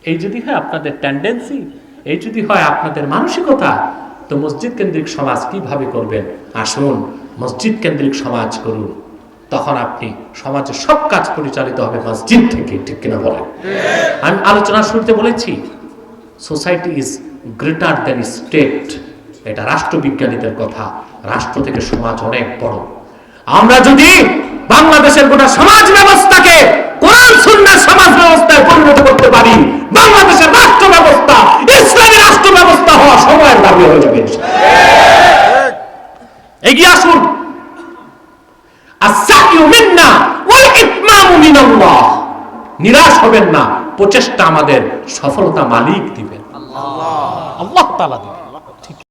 এই যদি হয় আপনাদের টেন্ডেন্সি, এই যদি হয় আপনাদের মানসিকতা, তো মসজিদ কেন্দ্রিক সমাজ কিভাবে করবেন? আসুন মসজিদ কেন্দ্রিক সমাজ করুন, তখন আপনি সমাজের সব কাজ পরিচালিত হবে মসজিদ থেকে। ঠিক কিনা বলেন? আমি আলোচনার শুরুতে বলেছি society is greater than state. এটা রাষ্ট্রবিজ্ঞানীদের কথা। রাষ্ট্র থেকে সমাজ অনেক বড়। আমরা যদি বাংলাদেশের গোটা সমাজ ব্যবস্থাকে কোরআন সুন্নাহর সমাজ ব্যবস্থায় পরিণত করতে পারি, বাংলাদেশের রাষ্ট্র ব্যবস্থা ইসলামী রাষ্ট্র ব্যবস্থা হওয়া সময়ের দাবি হয়ে যাবে। এগিয়ে আসুন। আস-সা'য়ু মিন্না ওয়াল ইতমামু মিনাল্লাহ। নিরাশ হবেন না, প্রচেষ্টা আমাদের সফলতা মালিক দিবেন, আল্লাহ তাআলা দিবেন।